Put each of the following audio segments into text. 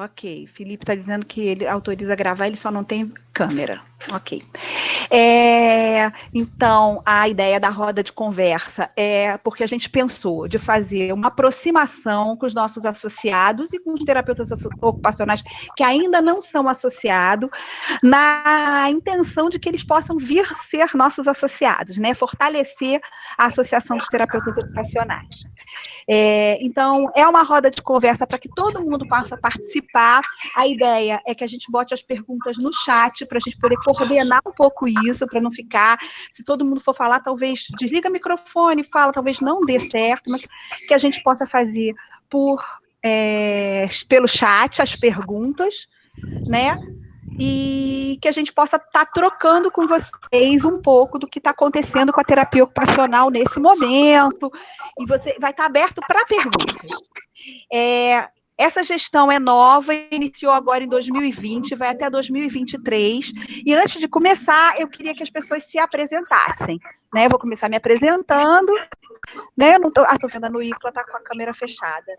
Ok, Felipe está dizendo que ele autoriza gravar, ele só não tem câmera. Ok. Então, a ideia da roda de conversa é porque a gente pensou de fazer uma aproximação com os nossos associados e com os terapeutas ocupacionais que ainda não são associados, na intenção de que eles possam vir ser nossos associados, né? Fortalecer a Associação dos Terapeutas Ocupacionais. Então, é uma roda de conversa para que todo mundo possa participar. A ideia é que a gente bote as perguntas no chat para a gente poder coordenar um pouco isso, para não ficar, se todo mundo for falar, talvez desliga o microfone, fala, talvez não dê certo, mas que a gente possa fazer pelo chat as perguntas, né? E que a gente possa estar trocando com vocês um pouco do que está acontecendo com a terapia ocupacional nesse momento, e você vai estar aberto para perguntas. Essa gestão é nova, iniciou agora em 2020, vai até 2023, e antes de começar, eu queria que as pessoas se apresentassem, né? Eu vou começar me apresentando, né? Estou vendo a Noícla, está com a câmera fechada.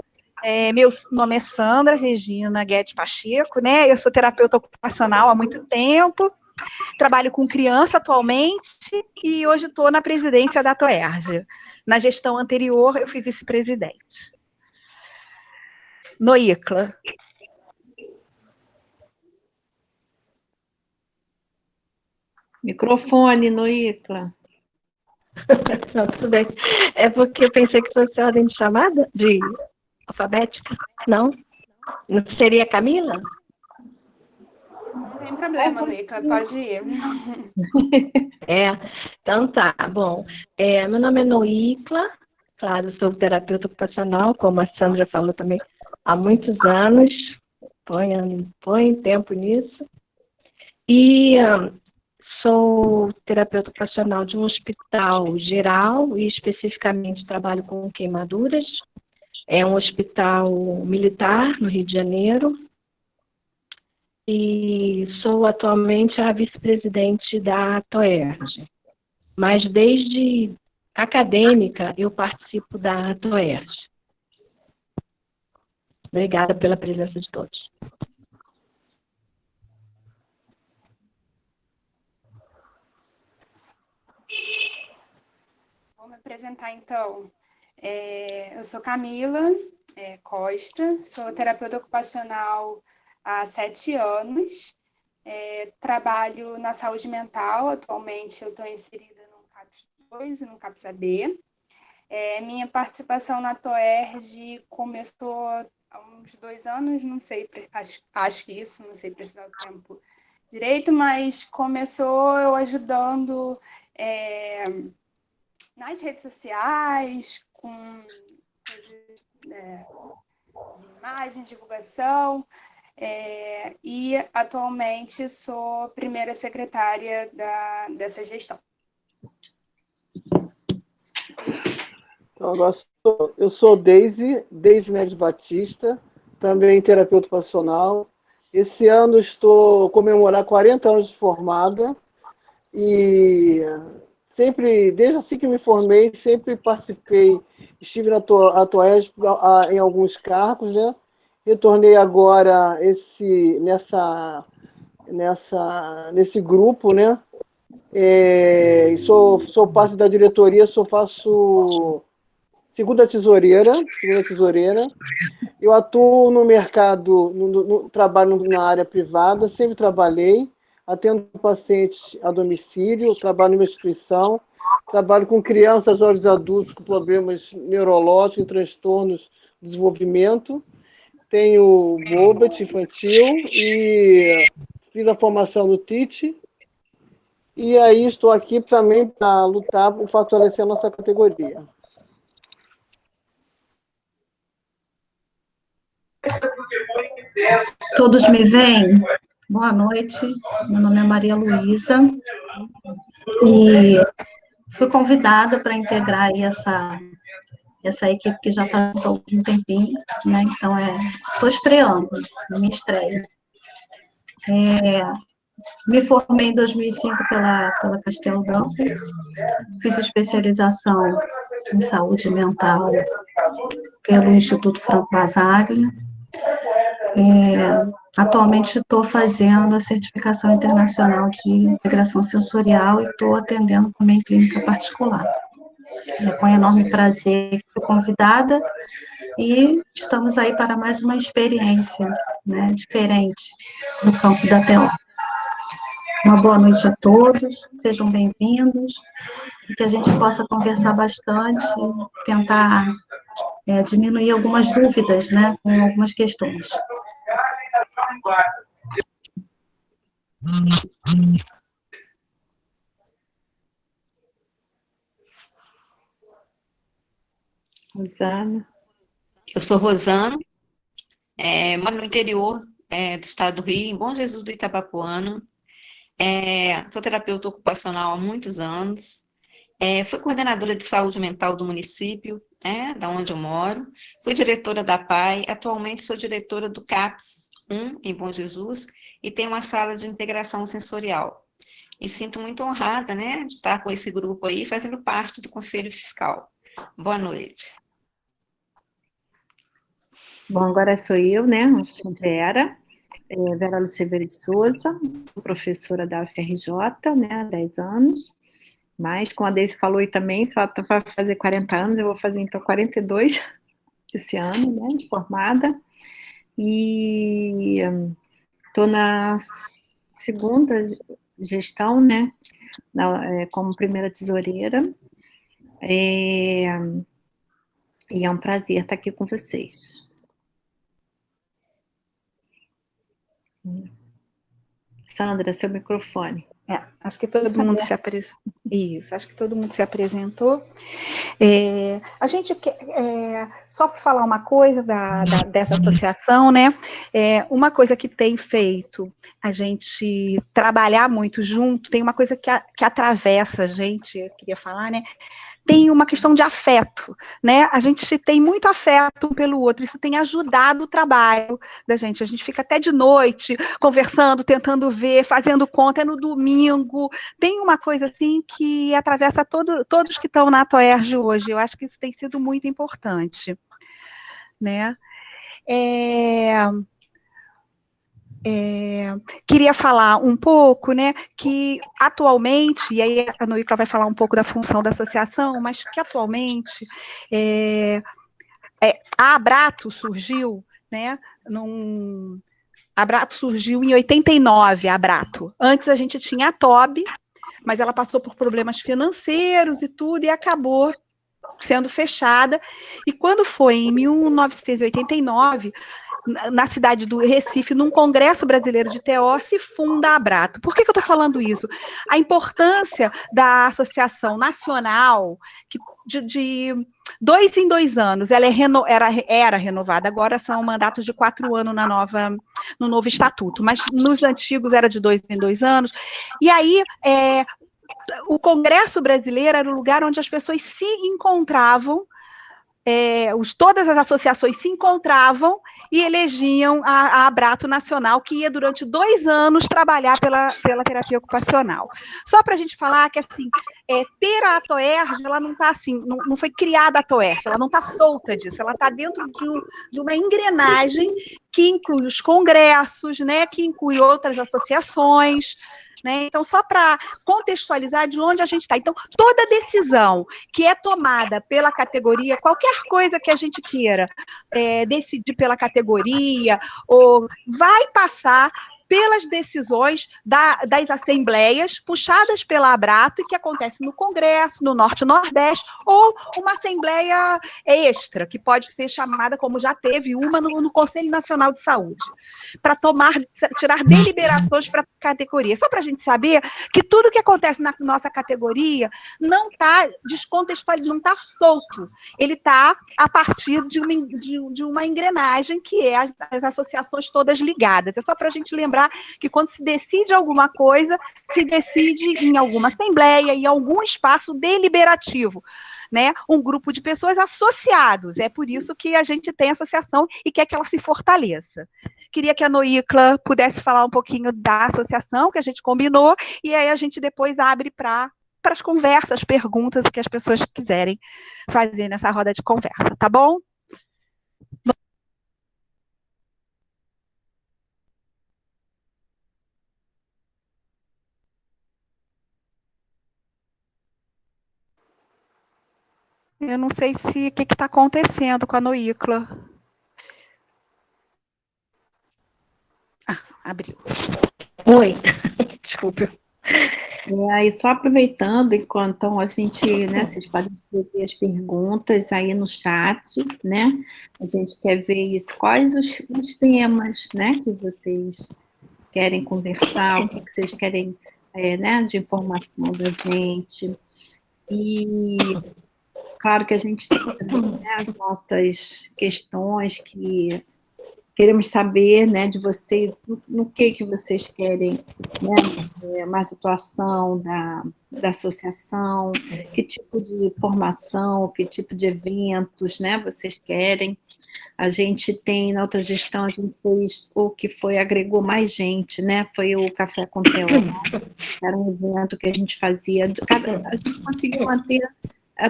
Meu nome é Sandra Regina Guedes Pacheco, né? Eu sou terapeuta ocupacional há muito tempo, trabalho com criança atualmente e hoje estou na presidência da Toerge. Na gestão anterior, eu fui vice-presidente. Noícla. Microfone, Noícla. Não, tudo bem. É porque eu pensei que fosse ordem de chamada? De alfabética? Não? Não seria Camila? Não tem problema, Noícla, pode ir. Então tá, bom. Meu nome é Noícla, claro, sou terapeuta ocupacional, como a Sandra falou também, há muitos anos, põe tempo nisso. E sou terapeuta ocupacional de um hospital geral e especificamente trabalho com queimaduras. É um hospital militar no Rio de Janeiro. E sou atualmente a vice-presidente da Toerge. Mas desde acadêmica eu participo da Toerge. Obrigada pela presença de todos. Vou me apresentar, então. Eu sou Camila Costa, sou terapeuta ocupacional há 7 anos, trabalho na saúde mental, atualmente eu estou inserida no CAPS 2 e no CAPS AD. Minha participação na Toerge começou há uns 2 anos, não sei, acho que isso, não sei precisar do tempo direito, mas começou eu ajudando nas redes sociais, com coisas de imagem, divulgação, e atualmente sou primeira secretária dessa gestão. Então, agora eu sou Deise Neves Batista, também terapeuta ocupacional. Esse ano estou comemorando 40 anos de formada e sempre, desde assim que me formei, sempre participei, estive na Toerge em alguns cargos, né? Retornei agora nesse grupo, né? Sou parte da diretoria, faço segunda tesoureira. Eu atuo no mercado, trabalho na área privada, sempre trabalhei, atendo pacientes a domicílio, trabalho numa instituição, trabalho com crianças, jovens adultos com problemas neurológicos e transtornos de desenvolvimento. Tenho Mobet infantil e fiz a formação no TIT. E aí estou aqui também para lutar por fortalecer a nossa categoria. Todos me veem? Boa noite, meu nome é Maria Luísa e fui convidada para integrar aí essa equipe que já está há um tempinho, né? Então, estou estreando, minha estreia. Me formei em 2005 pela Castelo Branco, fiz especialização em saúde mental pelo Instituto Franco Basaglia. Atualmente estou fazendo a certificação internacional de integração sensorial e estou atendendo também clínica particular. É com enorme prazer que fui convidada e estamos aí para mais uma experiência, né, diferente no campo da TO. Uma boa noite a todos, sejam bem-vindos, e que a gente possa conversar bastante, tentar diminuir algumas dúvidas, né, com algumas questões. Rosana. Eu sou Rosana, moro no interior do estado do Rio, em Bom Jesus do Itabapoana. Sou terapeuta ocupacional há muitos anos. Fui coordenadora de saúde mental do município, da onde eu moro. Fui diretora da PAI, atualmente sou diretora do CAPS 1, em Bom Jesus, e tenho uma sala de integração sensorial. E sinto muito honrada, né, de estar com esse grupo aí, fazendo parte do Conselho Fiscal. Boa noite. Bom, agora sou eu, né, Vera Lucevera de Souza, sou professora da UFRJ, né, há 10 anos, mas, como a Deise falou aí também, só vai fazer 40 anos, eu vou fazer, então, 42 esse ano, né, de formada, e estou na segunda gestão, né, como primeira tesoureira, e é um prazer estar aqui com vocês. Sandra, seu microfone. Acho que todo mundo se apresentou. Isso, acho que todo mundo se apresentou. A gente quer, só para falar uma coisa dessa associação, né? Uma coisa que tem feito a gente trabalhar muito junto, tem uma coisa que atravessa a gente, eu queria falar, né? Tem uma questão de afeto, né? A gente tem muito afeto um pelo outro, isso tem ajudado o trabalho da gente. A gente fica até de noite conversando, tentando ver, fazendo conta, no domingo. Tem uma coisa assim que atravessa todos que estão na Toerj hoje. Eu acho que isso tem sido muito importante, né? Queria falar um pouco, né, que atualmente, e aí a Noícla vai falar um pouco da função da associação, mas que atualmente a Abrato surgiu, né, a Abrato surgiu em 89, a Abrato. Antes a gente tinha a TOB, mas ela passou por problemas financeiros e tudo, e acabou sendo fechada, e quando foi em 1989, na cidade do Recife, num Congresso Brasileiro de TO, se funda a Abrato. Por que eu estou falando isso? A importância da associação nacional, que de 2 em 2 anos, ela era renovada, agora são mandatos de 4 anos no novo estatuto, mas nos antigos era de 2 em 2 anos, e aí o Congresso Brasileiro era o lugar onde as pessoas se encontravam, todas as associações se encontravam e elegiam a Abrato Nacional, que ia durante 2 anos trabalhar pela terapia ocupacional. Só para a gente falar que, assim, ter a Toerj, ela não está assim, não foi criada a Toerj, ela não está solta disso, ela está dentro de uma engrenagem que inclui os congressos, né, que inclui outras associações, né? Então, só para contextualizar de onde a gente está. Então, toda decisão que é tomada pela categoria, qualquer coisa que a gente queira decidir pela categoria, ou vai passar pelas decisões das assembleias puxadas pela Abrato e que acontece no Congresso, no Norte e Nordeste, ou uma assembleia extra, que pode ser chamada, como já teve uma no Conselho Nacional de Saúde, para tirar deliberações para a categoria. Só para a gente saber que tudo que acontece na nossa categoria não está descontextualizado, não está solto. Ele está a partir de uma engrenagem que é as associações todas ligadas. É só para a gente lembrar que quando se decide alguma coisa, se decide em alguma assembleia, em algum espaço deliberativo, né? Um grupo de pessoas associados. É por isso que a gente tem associação e quer que ela se fortaleça. Queria que a Noícla pudesse falar um pouquinho da associação que a gente combinou, e aí a gente depois abre para as conversas, perguntas que as pessoas quiserem fazer nessa roda de conversa, tá bom? Eu não sei se o que está acontecendo com a Noícla. Ah, abriu. Oi, desculpa. Aí, só aproveitando, enquanto então, a gente, né, vocês podem escrever as perguntas aí no chat, né? A gente quer ver isso, quais os temas, né, que vocês querem conversar, o que vocês querem, né, de informação da gente. E claro que a gente tem também, né, as nossas questões que queremos saber, né, de vocês, no que vocês querem, né, mais atuação da associação, que tipo de formação, que tipo de eventos, né, vocês querem. A gente tem, na outra gestão, a gente fez o que foi, agregou mais gente, né, foi o Café com Teó, era um evento que a gente fazia, a gente conseguiu manter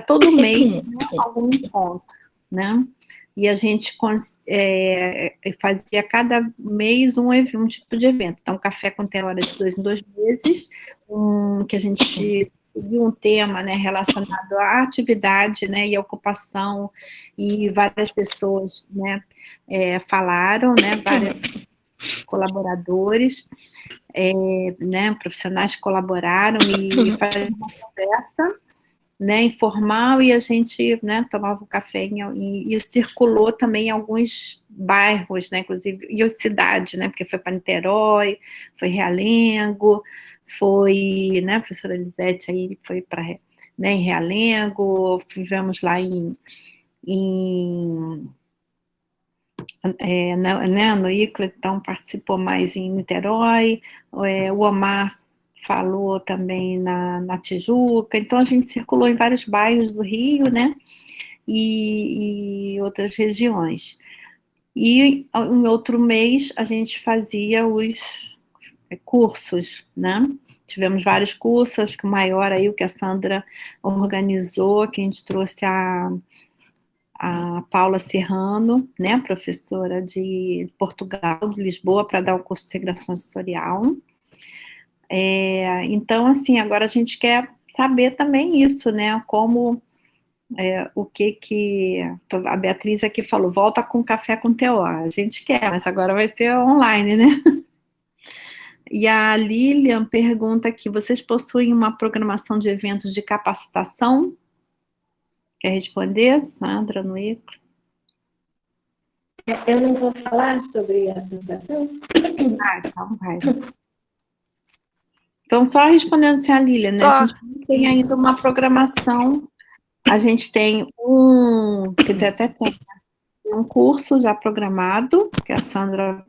todo mês, né, algum encontro, né, e a gente fazia cada mês um tipo de evento. Então, Café com Teó era de 2 em 2 meses, que a gente seguiu um tema, né, relacionado à atividade, né, e à ocupação, e várias pessoas, né, falaram, né, vários colaboradores, né, profissionais colaboraram e fizeram uma conversa, né, informal, e a gente, né, tomava um café e circulou também em alguns bairros, né, inclusive, e cidade, né, porque foi para Niterói, foi Realengo, foi, né, a professora Elisete aí foi para, né, em Realengo, vivemos lá né, no ICLA, então participou mais em Niterói, o Omar falou também na Tijuca, então a gente circulou em vários bairros do Rio, né, e outras regiões. E em outro mês a gente fazia os cursos, né, tivemos vários cursos, acho que o maior aí, o que a Sandra organizou, que a gente trouxe a Paula Serrano, né, professora de Portugal, de Lisboa, para dar o curso de integração sensorial. Então, assim, agora a gente quer saber também isso, né, como, o que a Beatriz aqui falou, volta com café com Teó, a gente quer, mas agora vai ser online, né? E a Lilian pergunta aqui, vocês possuem uma programação de eventos de capacitação? Quer responder, Sandra, no ICLA? Eu não vou falar sobre a associação? Então vai. Então, só respondendo-se a Lilian, né? A gente não tem ainda uma programação, a gente tem quer dizer, até tem um curso já programado, que a Sandra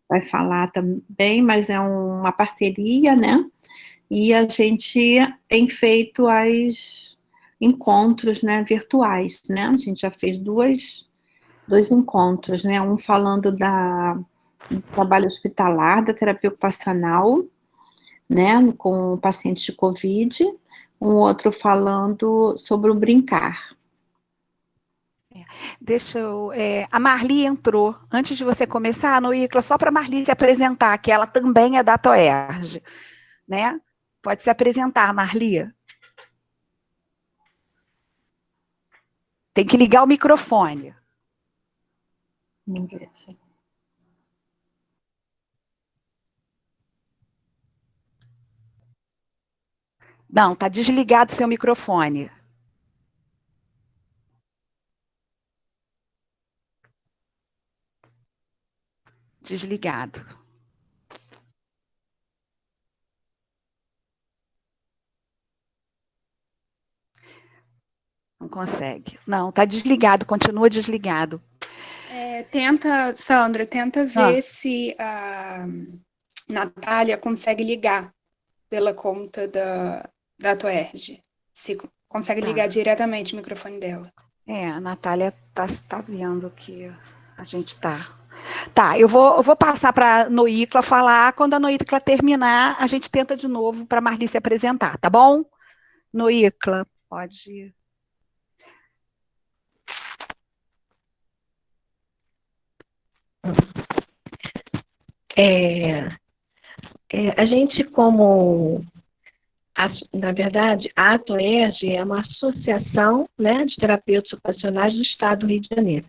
vai falar também, mas é uma parceria, né? E a gente tem feito os encontros, né, virtuais, né? A gente já fez dois encontros, né? Um falando do trabalho hospitalar, da terapia ocupacional, né, com pacientes de Covid, um outro falando sobre o brincar. Deixa eu... a Marli entrou. Antes de você começar, Noícla, só para a Marli se apresentar, que ela também é da TOERJ, né? Pode se apresentar, Marli. Tem que ligar o microfone. Não deixa. Não, está desligado seu microfone. Desligado. Não consegue. Não, está desligado, continua desligado. Sandra, tenta ver se a Natália consegue ligar pela conta da TOERJ. Se consegue ligar diretamente o microfone dela. A Natália tá vendo que a gente está. Tá, eu vou passar para a Noícla falar. Quando a Noícla terminar, a gente tenta de novo para a Marli se apresentar, tá bom? Noícla, pode ir. A gente, como Na verdade, a ATOERJ é uma associação, né, de terapeutas ocupacionais do Estado do Rio de Janeiro.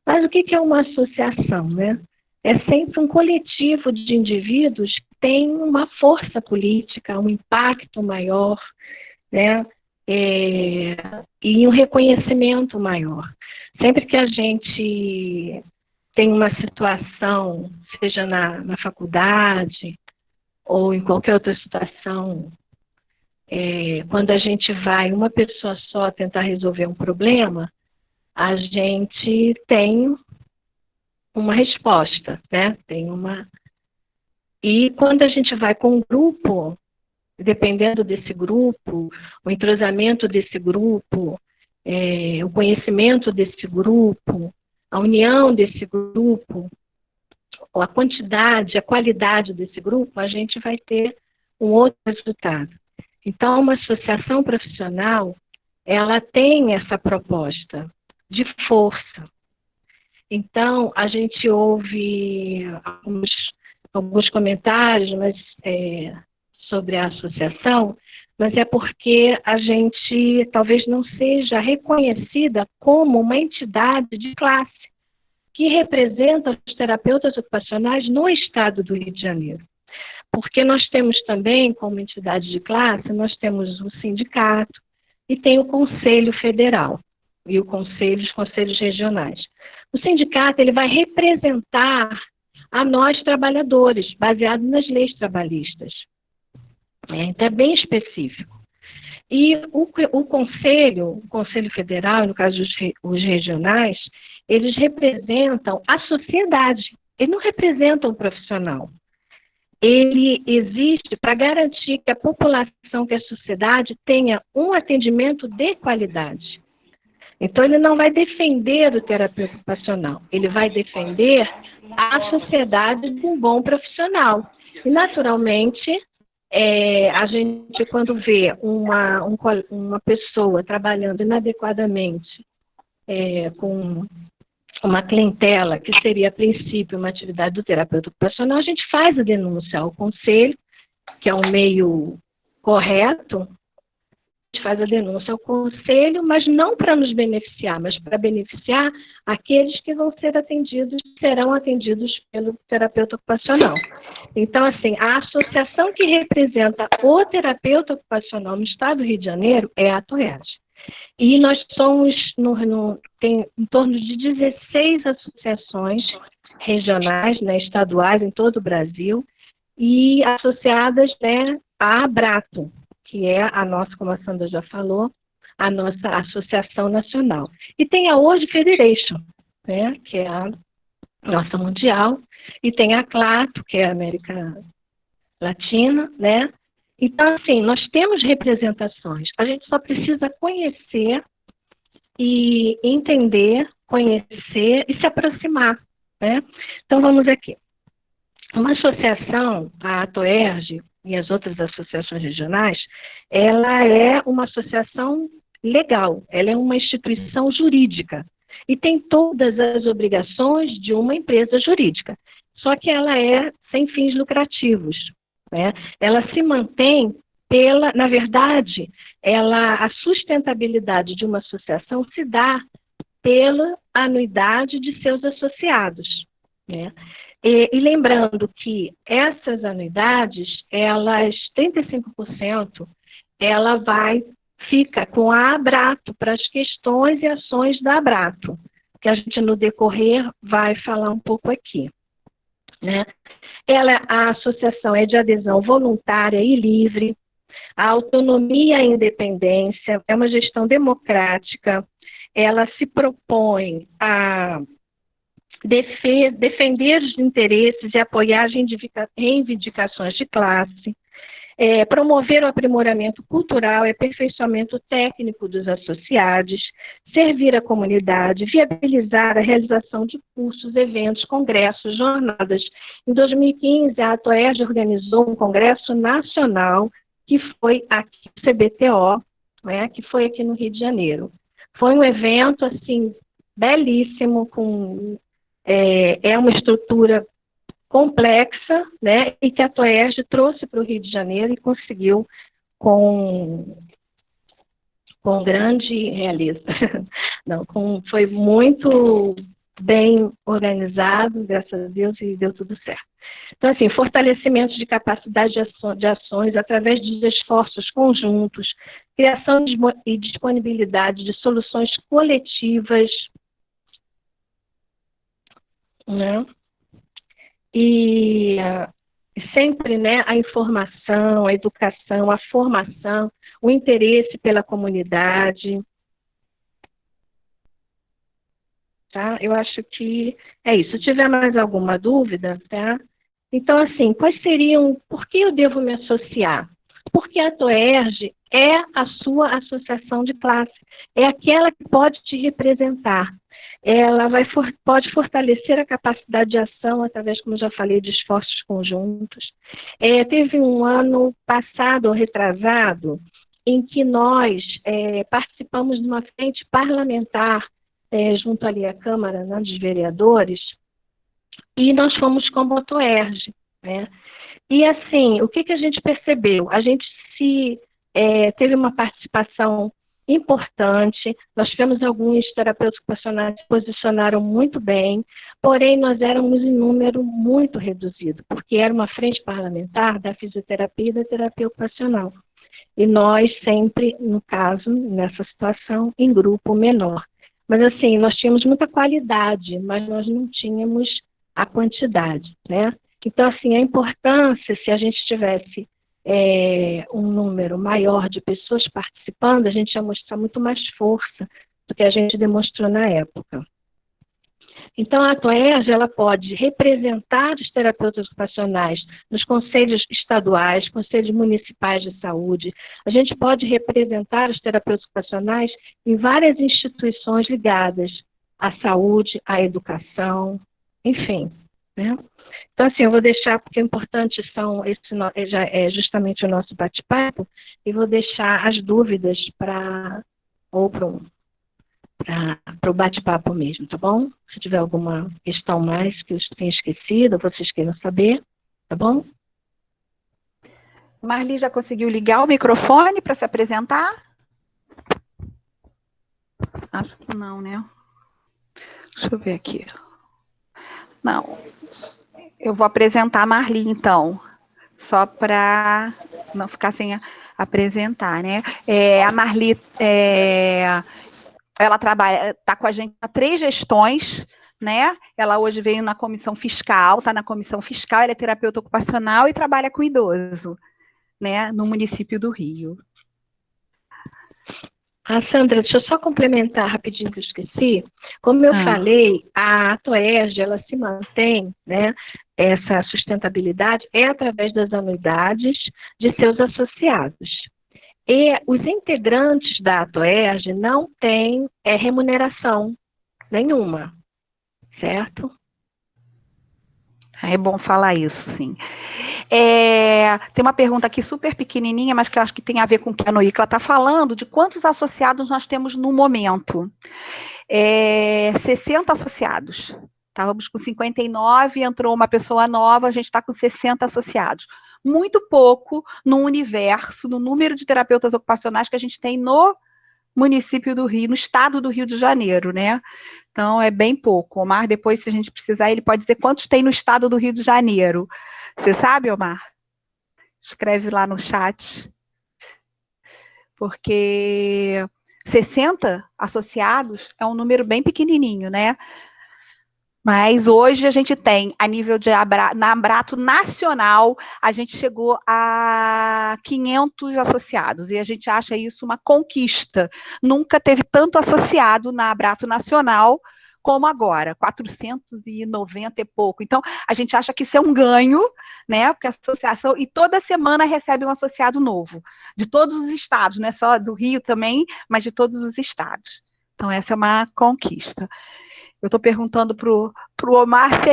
Mas o que é uma associação, né? É sempre um coletivo de indivíduos que tem uma força política, um impacto maior, né? E um reconhecimento maior. Sempre que a gente tem uma situação, seja na faculdade ou em qualquer outra situação, quando a gente vai, uma pessoa só, tentar resolver um problema, a gente tem uma resposta, né? E quando a gente vai com um grupo, dependendo desse grupo, o entrosamento desse grupo, o conhecimento desse grupo, a união desse grupo, a quantidade, a qualidade desse grupo, a gente vai ter um outro resultado. Então, uma associação profissional, ela tem essa proposta de força. Então, a gente ouve alguns comentários sobre a associação, mas é porque a gente talvez não seja reconhecida como uma entidade de classe que representa os terapeutas ocupacionais no Estado do Rio de Janeiro. Porque nós temos também, como entidade de classe, nós temos o sindicato e tem o Conselho Federal e os conselhos regionais. O sindicato ele vai representar a nós trabalhadores, baseado nas leis trabalhistas. Então é bem específico. E o Conselho Federal, no caso os regionais, eles representam a sociedade, eles não representam o profissional. Ele existe para garantir que a população, que a sociedade tenha um atendimento de qualidade. Então, ele não vai defender o terapeuta ocupacional, ele vai defender a sociedade de um bom profissional. E, naturalmente, a gente, quando vê uma pessoa trabalhando inadequadamente com uma clientela, que seria, a princípio, uma atividade do terapeuta ocupacional, a gente faz a denúncia ao conselho, que é um meio correto, a gente faz a denúncia ao conselho, mas não para nos beneficiar, mas para beneficiar aqueles que vão ser atendidos, serão atendidos pelo terapeuta ocupacional. Então, assim, a associação que representa o terapeuta ocupacional no Estado do Rio de Janeiro é a ATOERJ. E nós somos, tem em torno de 16 associações regionais, né, estaduais em todo o Brasil, e associadas, né, à ABRATO, que é a nossa, como a Sandra já falou, a nossa associação nacional. E tem a World Federation, né, que é a nossa mundial, e tem a CLATO, que é a América Latina, né? Então, assim, nós temos representações, a gente só precisa conhecer e entender, conhecer e se aproximar, né? Então, vamos aqui. Uma associação, a ATOERJ e as outras associações regionais, ela é uma associação legal, ela é uma instituição jurídica e tem todas as obrigações de uma empresa jurídica, só que ela é sem fins lucrativos, né? Ela se mantém na verdade, a sustentabilidade de uma associação se dá pela anuidade de seus associados, né? E lembrando que essas anuidades, 35%, ela fica com a ABRATO para as questões e ações da ABRATO, que a gente no decorrer vai falar um pouco aqui, né? A associação é de adesão voluntária e livre, a autonomia e a independência, é uma gestão democrática, ela se propõe a defender os interesses e apoiar as reivindicações de classe, promover o aprimoramento cultural e aperfeiçoamento técnico dos associados, servir a comunidade, viabilizar a realização de cursos, eventos, congressos, jornadas. Em 2015, a ATOERJ organizou um congresso nacional, que foi aqui no CBTO, né, que foi aqui no Rio de Janeiro. Foi um evento, assim, belíssimo, é uma estrutura complexa, né, e que a ATOERJ trouxe para o Rio de Janeiro e conseguiu com grande realismo. Não, foi muito bem organizado, graças a Deus, e deu tudo certo. Então, assim, fortalecimento de capacidade de ações através de esforços conjuntos, criação e disponibilidade de soluções coletivas, né? E sempre, né, a informação, a educação, a formação, o interesse pela comunidade. Tá? Eu acho que é isso. Se tiver mais alguma dúvida, tá? Então, assim, quais seriam, por que eu devo me associar? Porque a TOERJ é a sua associação de classe, é aquela que pode te representar. Ela pode fortalecer a capacidade de ação através, como eu já falei, de esforços conjuntos. Teve um ano passado, ou retrasado, em que nós participamos de uma frente parlamentar junto ali à Câmara, né, dos Vereadores, e nós fomos como a TOERJ, né? E assim, o que a gente percebeu? A gente teve uma participação importante, nós tivemos alguns terapeutas ocupacionais que se posicionaram muito bem, porém nós éramos em número muito reduzido, porque era uma frente parlamentar da fisioterapia e da terapia ocupacional. E nós sempre, no caso, nessa situação, em grupo menor. Mas assim, nós tínhamos muita qualidade, mas nós não tínhamos a quantidade, né? Então, assim, a importância, se a gente tivesse um número maior de pessoas participando, a gente ia mostrar muito mais força do que a gente demonstrou na época. Então, a TOERJ, ela pode representar os terapeutas ocupacionais nos conselhos estaduais, conselhos municipais de saúde. A gente pode representar os terapeutas ocupacionais em várias instituições ligadas à saúde, à educação, enfim, né? Então, assim, eu vou deixar, porque o importante já é justamente o nosso bate-papo, e vou deixar as dúvidas para o bate-papo mesmo, tá bom? Se tiver alguma questão mais que eu tenha esquecido, ou vocês queiram saber, tá bom? Marli já conseguiu ligar o microfone para se apresentar? Acho que não, né? Deixa eu ver aqui. Não. Eu vou apresentar a Marli, então, só para não ficar sem apresentar, né? A Marli, ela está com a gente há 3 gestões, né? Ela hoje veio na comissão fiscal, está na comissão fiscal, ela é terapeuta ocupacional e trabalha com idoso, né? No município do Rio. Sandra, deixa eu só complementar rapidinho que eu esqueci. Como eu falei, a TOERJ, ela se mantém, né, essa sustentabilidade através das anuidades de seus associados. E os integrantes da TOERJ não têm remuneração nenhuma, certo? É bom falar isso, sim. Tem uma pergunta aqui super pequenininha, mas que eu acho que tem a ver com o que a Noícla está falando, de quantos associados nós temos no momento. 60 associados. Estávamos com 59, entrou uma pessoa nova, a gente está com 60 associados. Muito pouco no universo, no número de terapeutas ocupacionais que a gente tem no município do Rio, no estado do Rio de Janeiro, né? Então, é bem pouco. Omar, depois, se a gente precisar, ele pode dizer quantos tem no estado do Rio de Janeiro. Você sabe, Omar? Escreve lá no chat. Porque 60 associados é um número bem pequenininho, né? Mas hoje a gente tem, a nível de na Abrato Nacional, a gente chegou a 500 associados, e a gente acha isso uma conquista. Nunca teve tanto associado na Abrato Nacional como agora, 490 e pouco. Então, a gente acha que isso é um ganho, né? Porque a associação, e toda semana recebe um associado novo, de todos os estados, não é só do Rio também, mas de todos os estados. Então, essa é uma conquista. Eu estou perguntando para o Omar se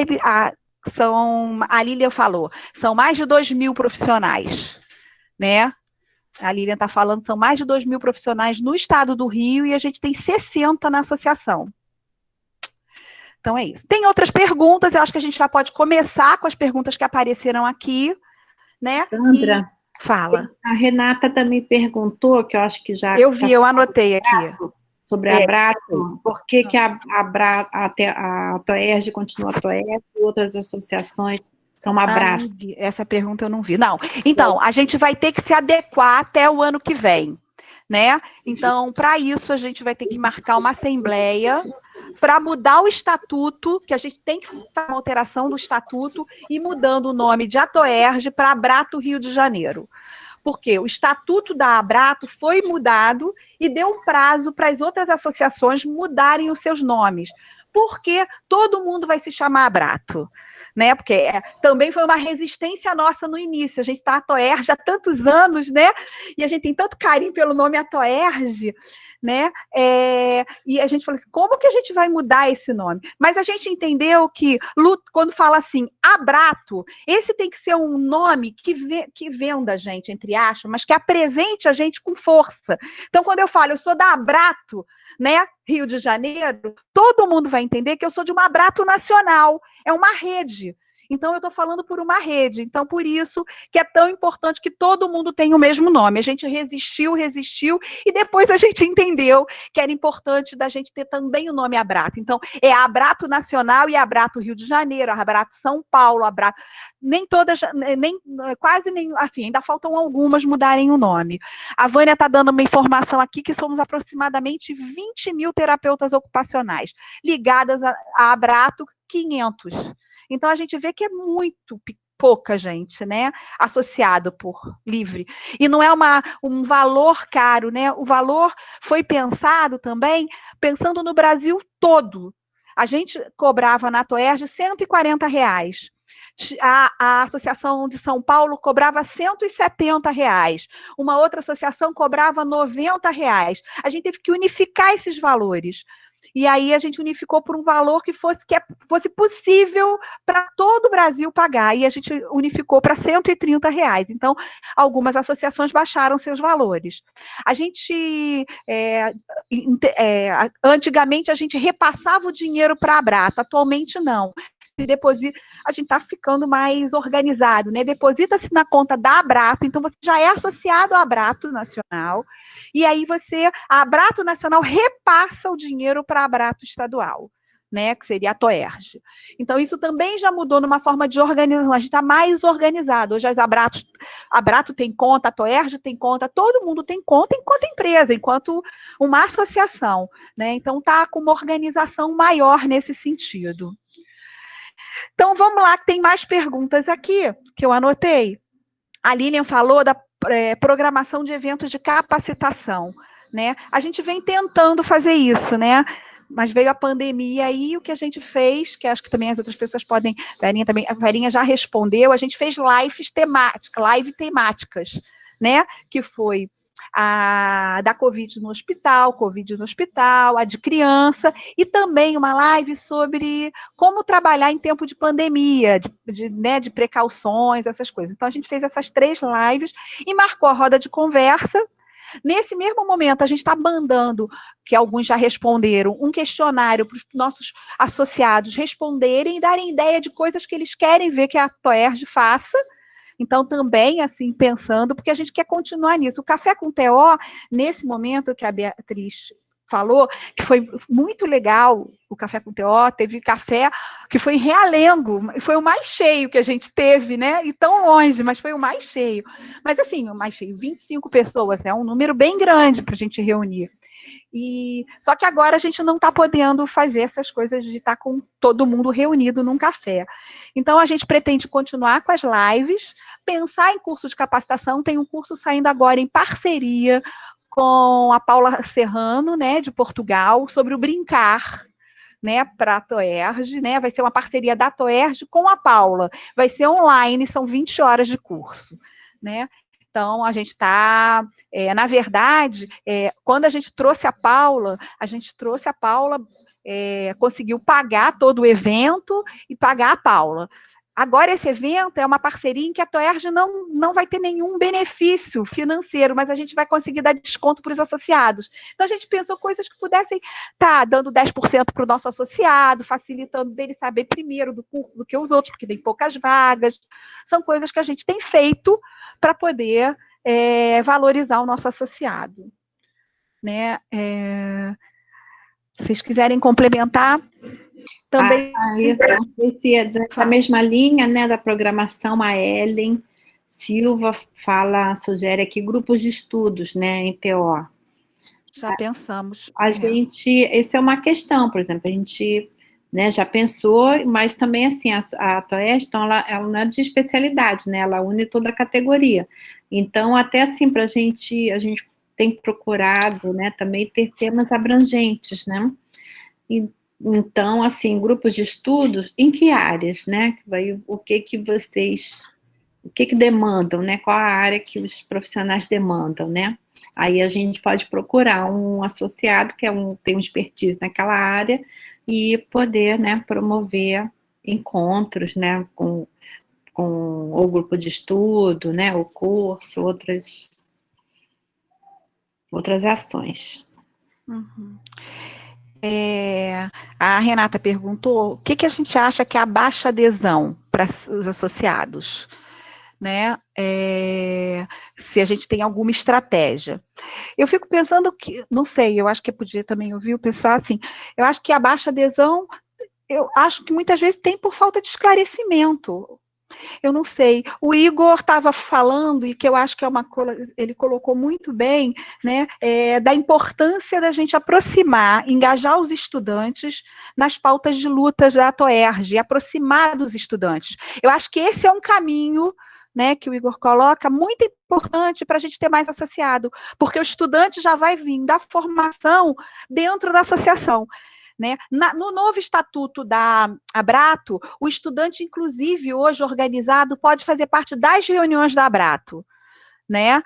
a Lilian falou, são mais de 2.000 profissionais, né? A Lilian está falando, são mais de 2.000 profissionais no estado do Rio e a gente tem 60 na associação. Então é isso. Tem outras perguntas, eu acho que a gente já pode começar com as perguntas que apareceram aqui, né? Sandra, Fala. A Renata também perguntou, que eu acho que já... Eu vi, eu anotei aqui. Sobre a Abrato, por que a Toerj continua a Toerj e outras associações são Abrato? Essa pergunta eu não vi. Não. Então, a gente vai ter que se adequar até o ano que vem, né? Então, para isso, a gente vai ter que marcar uma assembleia para mudar o estatuto, que a gente tem que fazer uma alteração do estatuto e mudando o nome de Atoerj para Abrato Rio de Janeiro. Porque o estatuto da Abrato foi mudado e deu um prazo para as outras associações mudarem os seus nomes. Porque todo mundo vai se chamar Abrato, né? Porque também foi uma resistência nossa no início. A gente está Atoerj há tantos anos, né? E a gente tem tanto carinho pelo nome Atoerj, né? E a gente falou assim, como que a gente vai mudar esse nome? Mas a gente entendeu que, quando fala assim, Abrato, esse tem que ser um nome que venda a gente, entre aspas, mas que apresente a gente com força. Então, quando eu falo, eu sou da Abrato, né, Rio de Janeiro, todo mundo vai entender que eu sou de uma Abrato Nacional, é uma rede. Então, eu estou falando por uma rede. Então, por isso que é tão importante que todo mundo tenha o mesmo nome. A gente resistiu, e depois a gente entendeu que era importante da gente ter também o nome Abrato. Então, é a Abrato Nacional e a Abrato Rio de Janeiro, a Abrato São Paulo, a Abrato... Nem todas, quase nem, assim, ainda faltam algumas mudarem o nome. A Vânia está dando uma informação aqui que somos aproximadamente 20 mil terapeutas ocupacionais, ligadas a Abrato 500. Então, a gente vê que é muito pouca gente, né, associado por livre. E não é um valor caro, né? O valor foi pensado também, pensando no Brasil todo. A gente cobrava na Toerj R$140. A Associação de São Paulo cobrava R$170. Uma outra associação cobrava R$90. A gente teve que unificar esses valores. E aí a gente unificou por um valor que fosse possível para todo o Brasil pagar. E a gente unificou para R$130. Então, algumas associações baixaram seus valores. A gente, antigamente, a gente repassava o dinheiro para a Abrato, atualmente não. A gente está ficando mais organizado, né? Deposita-se na conta da Abrato, então você já é associado à Abrato Nacional, e aí a Abrato Nacional repassa o dinheiro para a Abrato Estadual, né? Que seria a Toerj. Então, isso também já mudou numa forma de organização, a gente está mais organizado. Hoje a Abrato tem conta, a Toerj tem conta, todo mundo tem conta enquanto empresa, enquanto uma associação, né? Então, está com uma organização maior nesse sentido. Então, vamos lá, que tem mais perguntas aqui, que eu anotei. A Lilian falou da programação de eventos de capacitação, né? A gente vem tentando fazer isso, né? Mas veio a pandemia aí, o que a gente fez, que acho que também as outras pessoas podem, a Verinha já respondeu, a gente fez live temáticas, né? Que foi a da Covid no hospital, a de criança, e também uma live sobre como trabalhar em tempo de pandemia, de precauções, essas coisas. Então, a gente fez essas 3 lives e marcou a roda de conversa. Nesse mesmo momento, a gente está mandando, que alguns já responderam, um questionário para os nossos associados responderem e darem ideia de coisas que eles querem ver que a Toerj faça. Então, também, assim, pensando, porque a gente quer continuar nisso. O Café com TO, nesse momento que a Beatriz falou, que foi muito legal, o Café com TO, teve café que foi em Realengo, foi o mais cheio que a gente teve, né? E tão longe, mas foi o mais cheio. Mas, assim, o mais cheio, 25 pessoas, é um número bem grande para a gente reunir. Só que agora a gente não está podendo fazer essas coisas de estar com todo mundo reunido num café. Então, a gente pretende continuar com as lives, pensar em curso de capacitação, tem um curso saindo agora em parceria com a Paula Serrano, né, de Portugal, sobre o brincar, né, para a Toerj, né, vai ser uma parceria da Toerj com a Paula, vai ser online, são 20 horas de curso, né. Então, a gente está, na verdade, quando a gente trouxe a Paula, conseguiu pagar todo o evento e pagar a Paula. Agora, esse evento é uma parceria em que a Toerj não vai ter nenhum benefício financeiro, mas a gente vai conseguir dar desconto para os associados. Então, a gente pensou coisas que pudessem estar dando 10% para o nosso associado, facilitando dele saber primeiro do curso do que os outros, porque tem poucas vagas. São coisas que a gente tem feito para poder valorizar o nosso associado. Né? Se vocês quiserem complementar, também... não sei se é dessa mesma linha, né, da programação, a Ellen Silva sugere aqui grupos de estudos, né, em TO. Já pensamos. Essa é uma questão, por exemplo, a gente, né, já pensou, mas também, assim, a Toerj, então, ela não é de especialidade, né, ela une toda a categoria. Então, até assim, a gente tem procurado, né, também ter temas abrangentes, né, então, assim, grupos de estudos, em que áreas, né? O que demandam, né? Qual a área que os profissionais demandam, né? Aí a gente pode procurar um associado que tem um expertise naquela área e poder, né, promover encontros, né, com o grupo de estudo, né, o curso, outras ações. Uhum. A Renata perguntou o que a gente acha que é a baixa adesão para os associados, né? Se a gente tem alguma estratégia. Eu fico pensando que, não sei, eu acho que eu podia também ouvir o pessoal assim, eu acho que a baixa adesão, eu acho que muitas vezes tem por falta de esclarecimento. Eu não sei. O Igor estava falando, e que eu acho que é uma coisa, ele colocou muito bem, né, da importância da gente aproximar, engajar os estudantes nas pautas de lutas da Toerj, aproximar dos estudantes. Eu acho que esse é um caminho, né, que o Igor coloca, muito importante para a gente ter mais associado, porque o estudante já vai vir da formação dentro da associação. Né? No novo estatuto da Abrato, o estudante, inclusive, hoje organizado, pode fazer parte das reuniões da Abrato, né?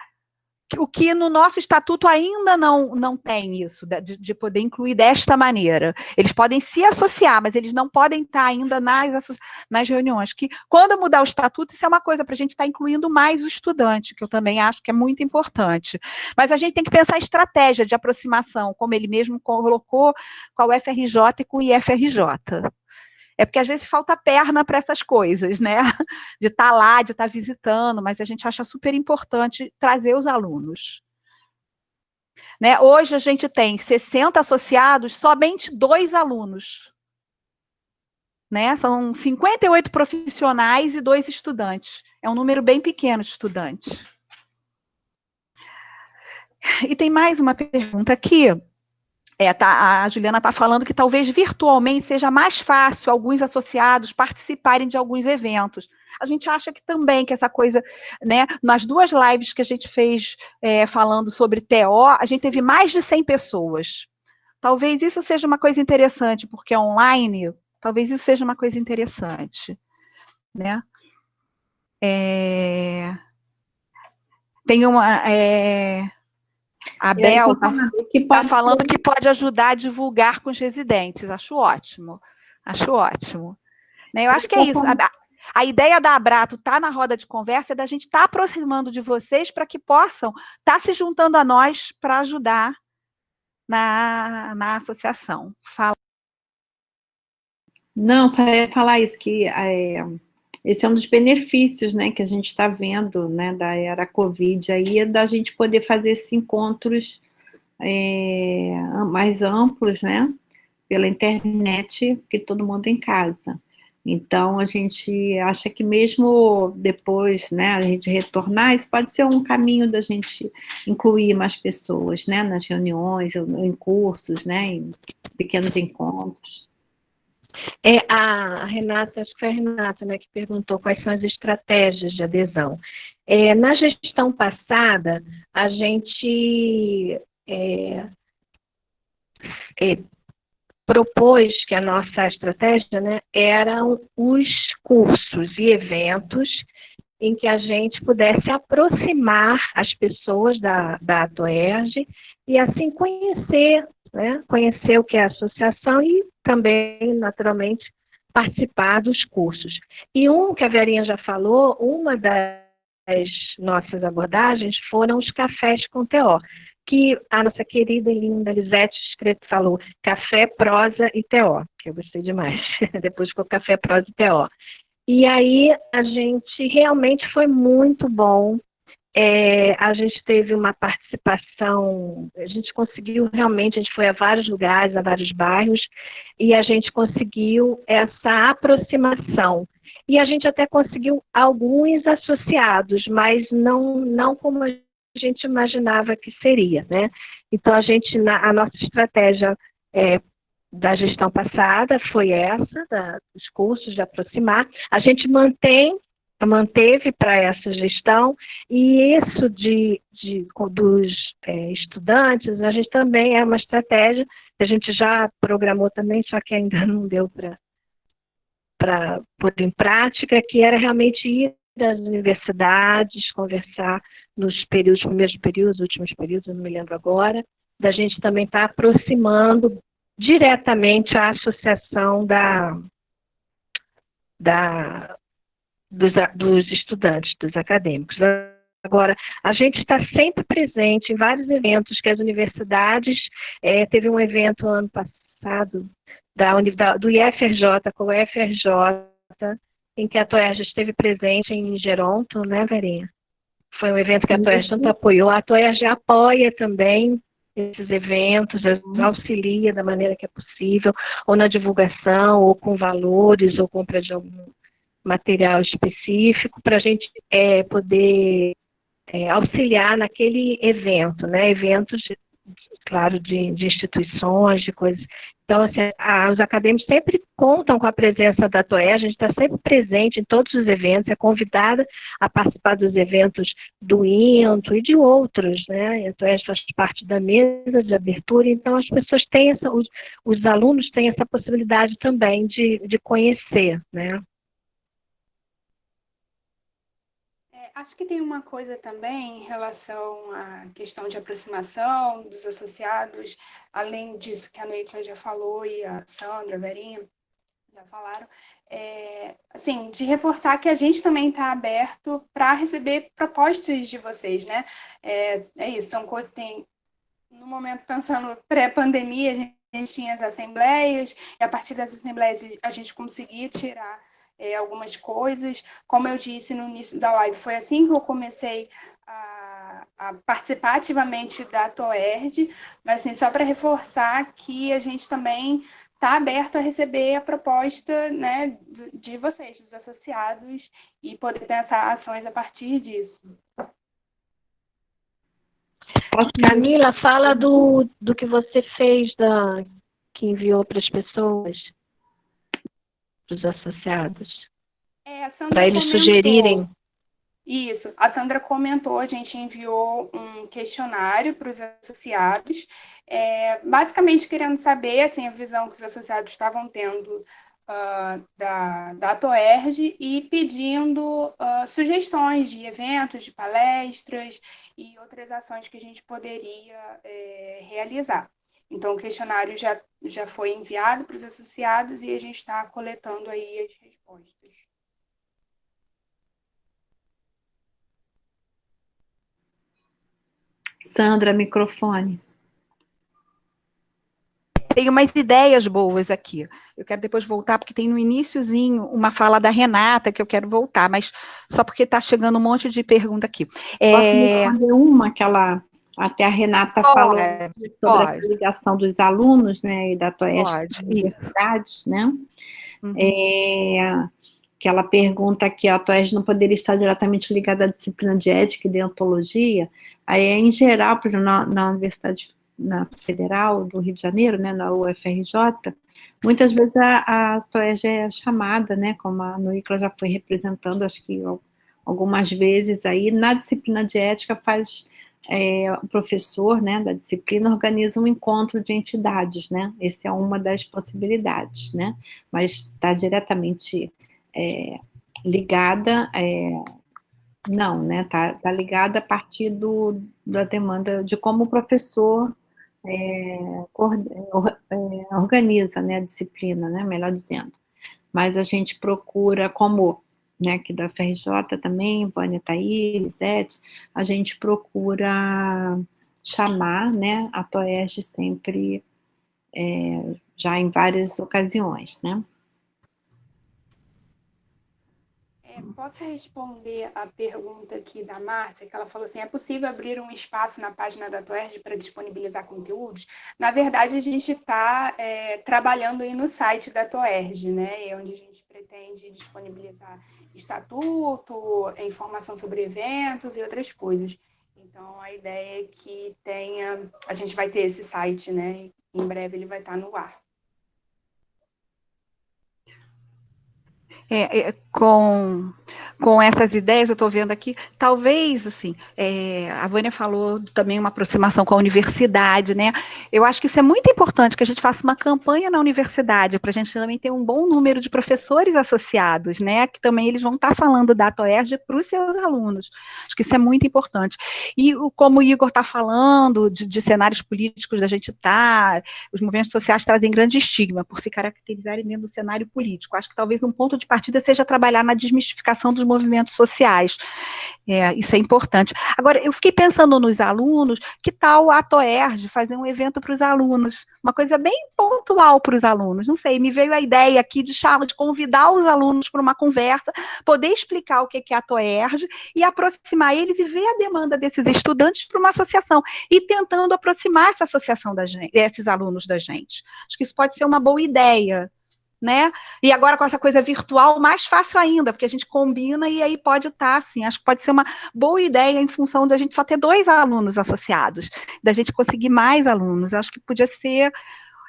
O que no nosso estatuto ainda não tem isso, de poder incluir desta maneira. Eles podem se associar, mas eles não podem estar ainda nas reuniões. Que quando mudar o estatuto, isso é uma coisa para a gente estar incluindo mais o estudante, que eu também acho que é muito importante. Mas a gente tem que pensar a estratégia de aproximação, como ele mesmo colocou, com a UFRJ e com o IFRJ. É porque às vezes falta perna para essas coisas, né? De estar lá, de estar visitando, mas a gente acha super importante trazer os alunos. Né? Hoje a gente tem 60 associados, somente 2 alunos. Né? São 58 profissionais e 2 estudantes. É um número bem pequeno de estudantes. E tem mais uma pergunta aqui. A Juliana está falando que talvez virtualmente seja mais fácil alguns associados participarem de alguns eventos. A gente acha que também que essa coisa, né, nas 2 lives que a gente fez falando sobre TO, a gente teve mais de 100 pessoas. Talvez isso seja uma coisa interessante, porque é online, talvez isso seja uma coisa interessante. Né? Tem uma... A Bel está falando que pode ajudar a divulgar com os residentes. Acho ótimo. Acho ótimo. Né? Eu acho que é isso. A ideia da Abrato estar na roda de conversa é da gente estar aproximando de vocês para que possam estar se juntando a nós para ajudar na associação. Fala. Não, só ia falar isso, que esse é um dos benefícios, né, que a gente está vendo, né, da era Covid, aí é da gente poder fazer esses encontros mais amplos, né, pela internet, que todo mundo em casa. Então, a gente acha que mesmo depois, né, a gente retornar, isso pode ser um caminho da gente incluir mais pessoas, né, nas reuniões, em cursos, né, em pequenos encontros. A Renata, acho que foi a Renata, né, que perguntou quais são as estratégias de adesão. Na gestão passada, a gente propôs que a nossa estratégia, né, eram os cursos e eventos em que a gente pudesse aproximar as pessoas da Toerj e assim conhecer, né, conhecer o que é a associação e também, naturalmente, participar dos cursos. E que a Verinha já falou, uma das nossas abordagens foram os cafés com TO, que a nossa querida e linda Lisete Screto falou, café, prosa e TO, que eu gostei demais. Depois ficou café, prosa e TO. E aí a gente realmente foi muito bom. A gente teve uma participação, a gente conseguiu realmente, a gente foi a vários lugares, a vários bairros, e a gente conseguiu essa aproximação. E a gente até conseguiu alguns associados, mas não como a gente imaginava que seria, né? Então, a nossa estratégia da gestão passada foi essa, dos cursos de aproximar. A gente manteve para essa gestão, e isso dos estudantes, a gente também é uma estratégia que a gente já programou também, só que ainda não deu para pôr em prática, que era realmente ir às universidades, conversar nos primeiros períodos, últimos períodos, eu não me lembro agora, da gente também estar aproximando diretamente a associação dos estudantes, dos acadêmicos. Agora, a gente está sempre presente em vários eventos que as universidades, teve um evento ano passado do IFRJ, com o IFRJ, em que a TOERJ esteve presente em Geronto, né, Verinha? Foi um evento que a TOERJ tanto apoiou. A TOERJ apoia também esses eventos, auxilia da maneira que é possível, ou na divulgação, ou com valores, ou compra de algum material específico, para a gente poder auxiliar naquele evento, né? Eventos, claro, de instituições, de coisas. Então, assim, os acadêmicos sempre contam com a presença da TOERJ, a gente está sempre presente em todos os eventos, é convidada a participar dos eventos do INTO e de outros, né? A TOERJ faz parte da mesa de abertura, então as pessoas têm os alunos têm essa possibilidade também de conhecer, né? Acho que tem uma coisa também em relação à questão de aproximação dos associados, além disso que a Neila já falou e a Sandra, a Verinha já falaram, assim, de reforçar que a gente também está aberto para receber propostas de vocês, né? Isso, no momento, pensando pré-pandemia, a gente tinha as assembleias, e a partir das assembleias a gente conseguia tirar algumas coisas. Como eu disse no início da live, foi assim que eu comecei a participar ativamente da TOERJ, mas assim, só para reforçar que a gente também está aberto a receber a proposta, né, de vocês, dos associados, e poder pensar ações a partir disso. Camila, fala do que você fez, que enviou para as pessoas, para os associados, para eles sugerirem. Isso, a Sandra comentou, a gente enviou um questionário para os associados, basicamente querendo saber assim, a visão que os associados estavam tendo da TOERJ e pedindo sugestões de eventos, de palestras e outras ações que a gente poderia realizar. Então, o questionário já foi enviado para os associados e a gente está coletando aí as respostas. Sandra, microfone. Tem umas ideias boas aqui. Eu quero depois voltar, porque tem no iniciozinho uma fala da Renata que eu quero voltar, mas só porque está chegando um monte de pergunta aqui. Posso responder uma que até a Renata falou sobre essa ligação dos alunos, né, e da TOERJ com as universidades, né? Que ela pergunta que a TOERJ não poderia estar diretamente ligada à disciplina de ética e deontologia. Aí, em geral, por exemplo, na Universidade Federal do Rio de Janeiro, né, na UFRJ, muitas vezes a TOERJ é chamada, né, como a Noicla já foi representando, acho que algumas vezes aí, na disciplina de ética o professor, né, da disciplina organiza um encontro de entidades, né, essa é uma das possibilidades, né, mas está diretamente ligada, não, né, tá ligada a partir da demanda de como o professor organiza, né, a disciplina, né, melhor dizendo. mas a gente procura, como, né, aqui da FRJ também, Vânia está aí, Elisete, a gente procura chamar, né, a TOERJ sempre, já em várias ocasiões, né? Posso responder a pergunta aqui da Márcia, que ela falou assim, é possível abrir um espaço na página da TOERJ para disponibilizar conteúdos? Na verdade, a gente está trabalhando aí no site da TOERJ, né, onde a gente pretende disponibilizar estatuto, informação sobre eventos e outras coisas. Então, a ideia é que a gente vai ter esse site, né, e em breve ele vai estar no ar. Com essas ideias, eu estou vendo aqui, talvez, assim, a Vânia falou também uma aproximação com a universidade, né? Eu acho que isso é muito importante, que a gente faça uma campanha na universidade, para a gente também ter um bom número de professores associados, né? Que também eles vão estar falando da TOERJ para os seus alunos. Acho que isso é muito importante. E como o Igor está falando de cenários políticos da gente os movimentos sociais trazem grande estigma por se caracterizarem dentro do cenário político. Acho que talvez um ponto de partida seja trabalhar na desmistificação dos movimentos sociais. Isso é importante. Agora, eu fiquei pensando nos alunos, que tal a TOERJ fazer um evento para os alunos? Uma coisa bem pontual para os alunos. Não sei, me veio a ideia aqui de convidar os alunos para uma conversa, poder explicar o que é a TOERJ e aproximar eles e ver a demanda desses estudantes para uma associação e tentando aproximar essa associação esses alunos da gente. Acho que isso pode ser uma boa ideia, né? E agora com essa coisa virtual, mais fácil ainda, porque a gente combina e aí pode estar, assim, acho que pode ser uma boa ideia em função da gente só ter 2 alunos associados, da gente conseguir mais alunos. Acho que podia ser.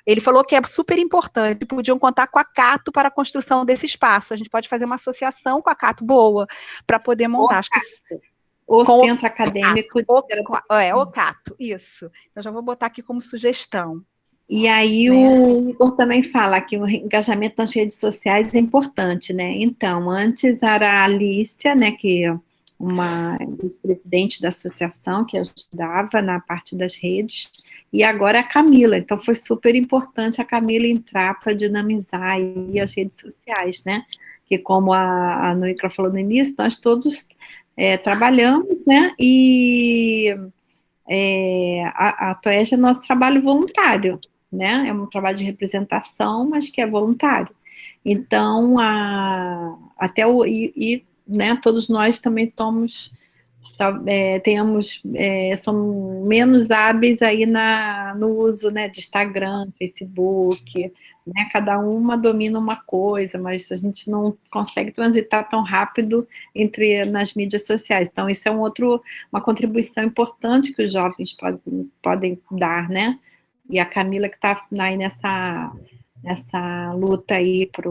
Ele falou que é super importante, podiam contar com a Cato para a construção desse espaço. A gente pode fazer uma associação com a Cato boa para poder montar. Acho que o Centro Acadêmico. O Cato, isso. Então já vou botar aqui como sugestão. E aí o Igor também fala que o engajamento nas redes sociais é importante, né? Então, antes era a Lícia, né, que é uma presidente da associação que ajudava na parte das redes, e agora é a Camila. Então, foi super importante a Camila entrar para dinamizar aí as redes sociais, né? Que como a Noicla falou no início, nós todos trabalhamos, né? E a TOERJ é nosso trabalho voluntário, né? É um trabalho de representação, mas que é voluntário. Então, né, todos nós também somos menos hábeis aí no uso, né, de Instagram, Facebook, né? Cada uma domina uma coisa, mas a gente não consegue transitar tão rápido nas mídias sociais. Então, isso é uma contribuição importante que os jovens podem dar, né? E a Camila que está aí nessa luta aí para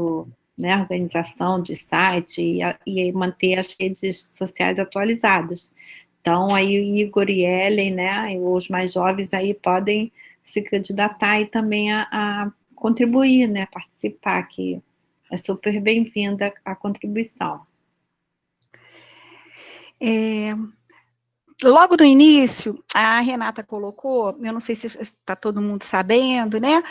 né, organização de site e manter as redes sociais atualizadas. Então, aí o Igor e Ellen, né, os mais jovens aí podem se candidatar e também a contribuir, né, participar, que é super bem-vinda a contribuição. Logo no início, a Renata colocou, eu não sei se está todo mundo sabendo, né?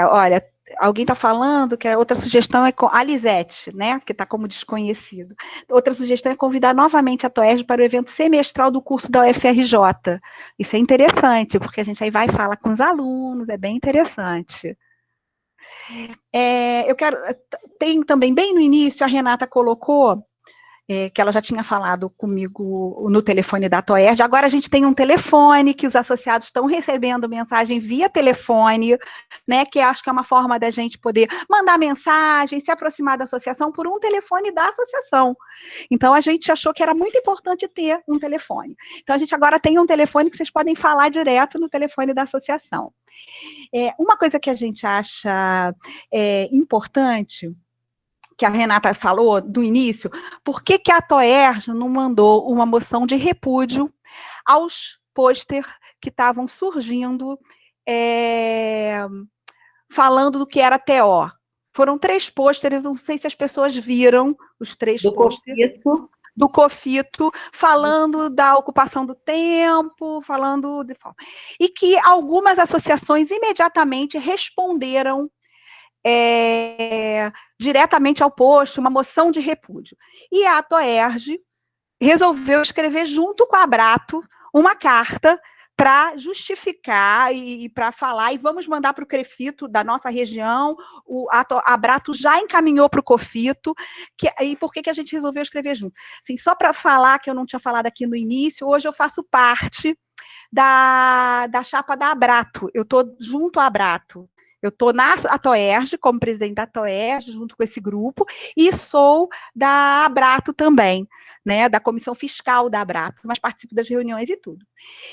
Olha, alguém está falando que a outra sugestão é a Lisete, né? Que está como desconhecido. Outra sugestão é convidar novamente a TOERJ para o evento semestral do curso da UFRJ. Isso é interessante, porque a gente aí vai e fala com os alunos, é bem interessante. Tem também, bem no início, a Renata colocou que ela já tinha falado comigo no telefone da TOERJ. Agora a gente tem um telefone que os associados estão recebendo mensagem via telefone, né, que acho que é uma forma da gente poder mandar mensagem, se aproximar da associação por um telefone da associação. Então, a gente achou que era muito importante ter um telefone. Então, a gente agora tem um telefone que vocês podem falar direto no telefone da associação. Uma coisa que a gente acha importante, que a Renata falou do início, por que a TOERJ não mandou uma moção de repúdio aos pôster que estavam surgindo falando do que era TO? Foram 3 pôsteres, não sei se as pessoas viram os 3 pôsteres. do COFITO, falando da ocupação do tempo, falando de forma. E que algumas associações imediatamente responderam diretamente ao post, uma moção de repúdio. E a Toerge resolveu escrever junto com a Abrato uma carta para justificar e para falar, e vamos mandar para o CREFITO da nossa região, a Abrato já encaminhou para o COFITO, e por que a gente resolveu escrever junto? Assim, só para falar, que eu não tinha falado aqui no início, hoje eu faço parte da chapa da Abrato, eu estou junto à Abrato. Eu estou na Toerge, como presidente da Toerge, junto com esse grupo, e sou da Abrato também, né, da comissão fiscal da Abrato, mas participo das reuniões e tudo.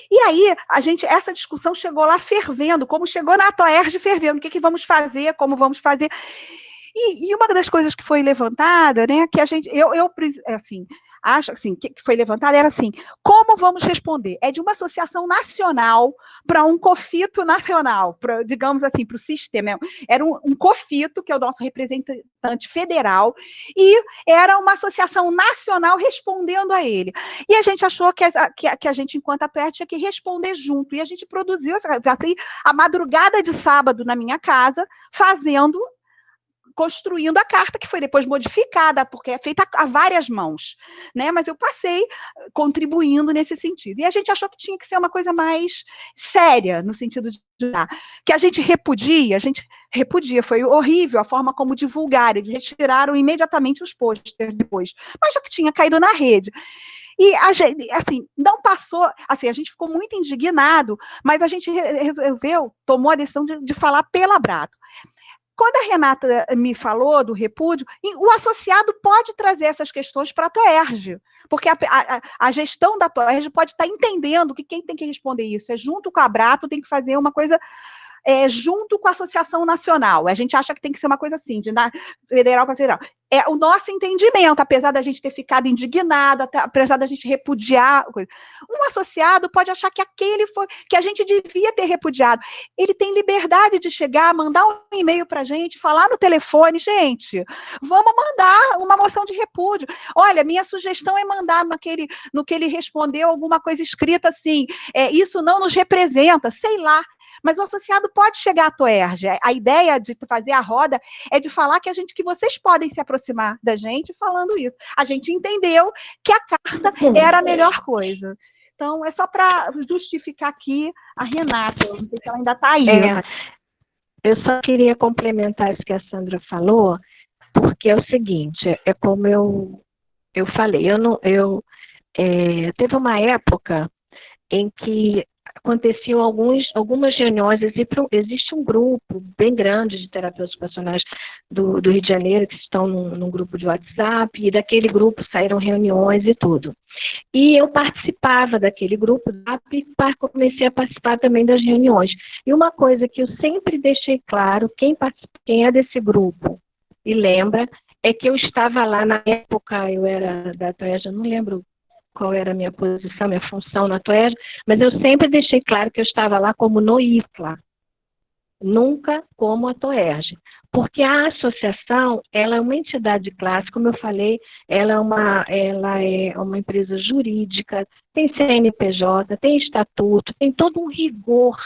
E aí, essa discussão chegou lá fervendo, como chegou na Toerge fervendo, o que vamos fazer, como vamos fazer. E uma das coisas que foi levantada, né, que acho assim, que foi levantada era assim, como vamos responder? É de uma associação nacional para um COFITO nacional, digamos assim, para o sistema. Era um COFITO, que é o nosso representante federal, e era uma associação nacional respondendo a ele. E a gente achou que a gente, enquanto a Toerge, tinha que responder junto, e a gente produziu, assim, a madrugada de sábado na minha casa, construindo a carta, que foi depois modificada, porque é feita a várias mãos, né? Mas eu passei contribuindo nesse sentido. E a gente achou que tinha que ser uma coisa mais séria, no sentido de que a gente repudia, foi horrível a forma como divulgaram, eles retiraram imediatamente os posters depois, mas já que tinha caído na rede. E a gente, assim, não passou, assim, a gente ficou muito indignado, mas a gente tomou a decisão de falar pela Abrato. Quando a Renata me falou do repúdio, o associado pode trazer essas questões para a Toerge, porque a gestão da Toerge pode estar entendendo que quem tem que responder isso é junto com a Abrato, tem que fazer uma coisa junto com a Associação Nacional. A gente acha que tem que ser uma coisa assim, de federal para federal. É o nosso entendimento, apesar da gente ter ficado indignado, apesar da gente repudiar. Um associado pode achar que que a gente devia ter repudiado. Ele tem liberdade de chegar, mandar um e-mail para a gente, falar no telefone, gente, vamos mandar uma moção de repúdio. Olha, minha sugestão é mandar no que ele respondeu alguma coisa escrita assim, isso não nos representa, sei lá. Mas o associado pode chegar à Toerge. A ideia de fazer a roda é de falar que vocês podem se aproximar da gente falando isso. A gente entendeu que a carta era a melhor coisa. Então, é só para justificar aqui a Renata. Eu não sei se ela ainda está aí. Eu só queria complementar isso que a Sandra falou, porque é o seguinte, é como eu falei, teve uma época em que aconteciam algumas reuniões, existe um grupo bem grande de terapeutas ocupacionais do Rio de Janeiro que estão num grupo de WhatsApp, e daquele grupo saíram reuniões e tudo. E eu participava daquele grupo e comecei a participar também das reuniões. E uma coisa que eu sempre deixei claro, quem é desse grupo e lembra, é que eu estava lá na época, eu era da Toerge, eu não lembro qual era a minha posição, minha função na Toerge, mas eu sempre deixei claro que eu estava lá como NOICLA, nunca como a Toerge, porque a associação, ela é uma entidade de classe, como eu falei, ela é uma empresa jurídica, tem CNPJ, tem estatuto, tem todo um rigor,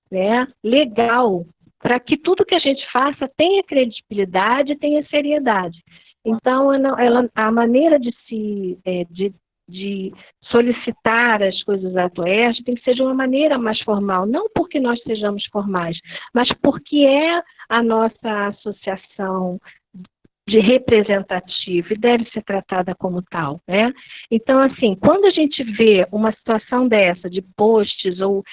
né, legal, para que tudo que a gente faça tenha credibilidade, tenha seriedade. Então, a maneira de solicitar as coisas à Toerge tem que ser de uma maneira mais formal, não porque nós sejamos formais, mas porque é a nossa associação de representativa e deve ser tratada como tal, né? Então, assim, quando a gente vê uma situação dessa, de posts ou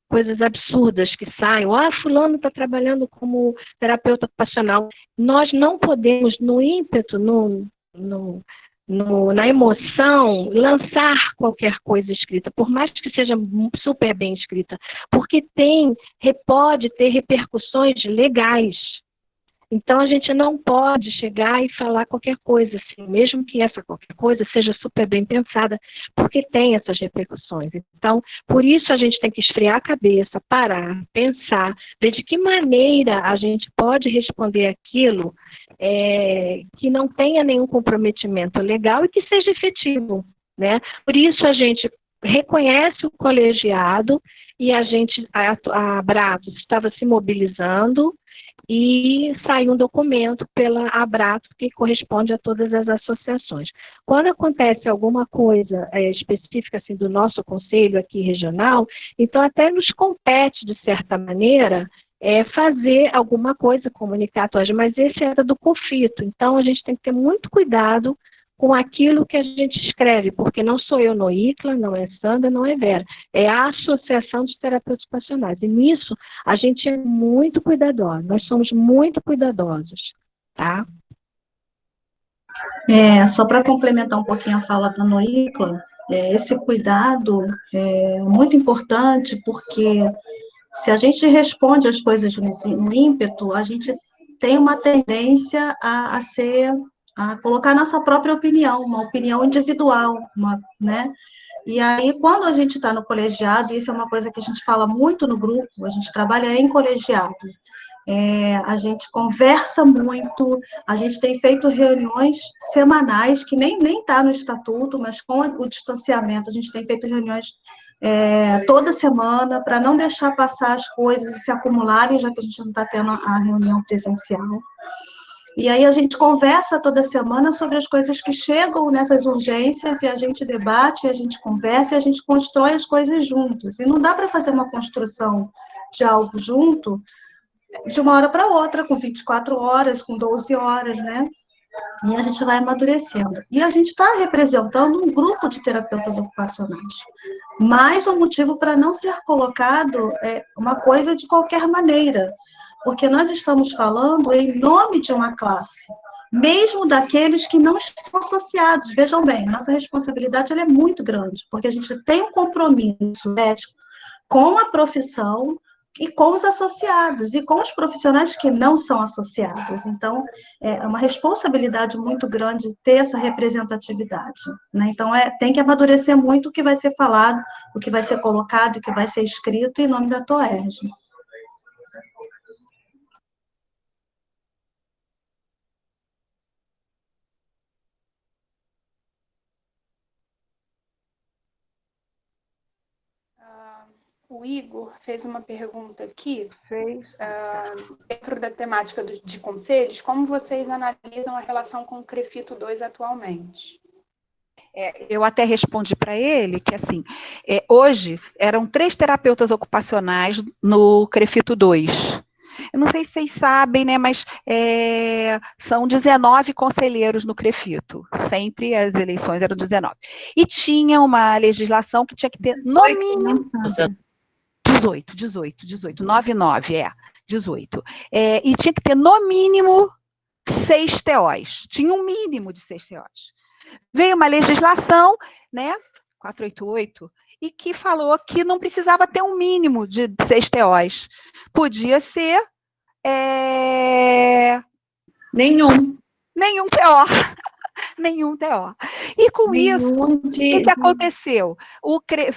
coisas absurdas que saem, fulano está trabalhando como terapeuta ocupacional, nós não podemos, no ímpeto, na emoção, lançar qualquer coisa escrita, por mais que seja super bem escrita, porque pode ter repercussões legais. Então, a gente não pode chegar e falar qualquer coisa, assim, mesmo que essa qualquer coisa seja super bem pensada, porque tem essas repercussões. Então, por isso a gente tem que esfriar a cabeça, parar, pensar, ver de que maneira a gente pode responder aquilo que não tenha nenhum comprometimento legal e que seja efetivo, né? Por isso a gente reconhece o colegiado e a Abratos estava se mobilizando e saiu um documento pela Abratos que corresponde a todas as associações. Quando acontece alguma coisa específica assim, do nosso conselho aqui regional, então até nos compete, de certa maneira, fazer alguma coisa, comunicar a todos, mas esse era do COFITO, então a gente tem que ter muito cuidado com aquilo que a gente escreve, porque não sou eu no ICLA, não é Sandra, não é Vera, é a Associação de Terapeutas Ocupacionais. E nisso a gente é muito cuidadoso, nós somos muito cuidadosos, tá? Só para complementar um pouquinho a fala da Noicla, esse cuidado é muito importante, porque se a gente responde as coisas no ímpeto, a gente tem uma tendência a colocar nossa própria opinião, uma opinião individual, né? E aí, quando a gente está no colegiado, isso é uma coisa que a gente fala muito no grupo, a gente trabalha em colegiado, a gente conversa muito, a gente tem feito reuniões semanais, que nem está no estatuto, mas com o distanciamento, a gente tem feito reuniões toda semana, para não deixar passar as coisas e se acumularem, já que a gente não está tendo a reunião presencial. E aí a gente conversa toda semana sobre as coisas que chegam nessas urgências, e a gente debate, a gente conversa, e a gente constrói as coisas juntos. E não dá para fazer uma construção de algo junto de uma hora para outra, com 24 horas, com 12 horas, né? E a gente vai amadurecendo. E a gente está representando um grupo de terapeutas ocupacionais. Mais um motivo para não ser colocado uma coisa de qualquer maneira, porque nós estamos falando em nome de uma classe, mesmo daqueles que não estão associados. Vejam bem, a nossa responsabilidade ela é muito grande, porque a gente tem um compromisso ético com a profissão e com os associados, e com os profissionais que não são associados. Então, é uma responsabilidade muito grande ter essa representatividade, né? Então, tem que amadurecer muito o que vai ser falado, o que vai ser colocado, o que vai ser escrito em nome da TOERJ. O Igor fez uma pergunta aqui, dentro da temática de conselhos, como vocês analisam a relação com o CREFITO 2 atualmente? Eu até respondi para ele que, assim, hoje eram 3 terapeutas ocupacionais no CREFITO 2. Eu não sei se vocês sabem, né, mas são 19 conselheiros no CREFITO. Sempre as eleições eram 19. E tinha uma legislação que tinha que ter, no mínimo... 18, 99, 18. E tinha que ter, no mínimo, 6 TOs. Tinha um mínimo de 6 TOs. Veio uma legislação, né, 488, e que falou que não precisava ter um mínimo de 6 TOs. Podia ser... Nenhum TO. Nenhum TO. E com isso, o que aconteceu?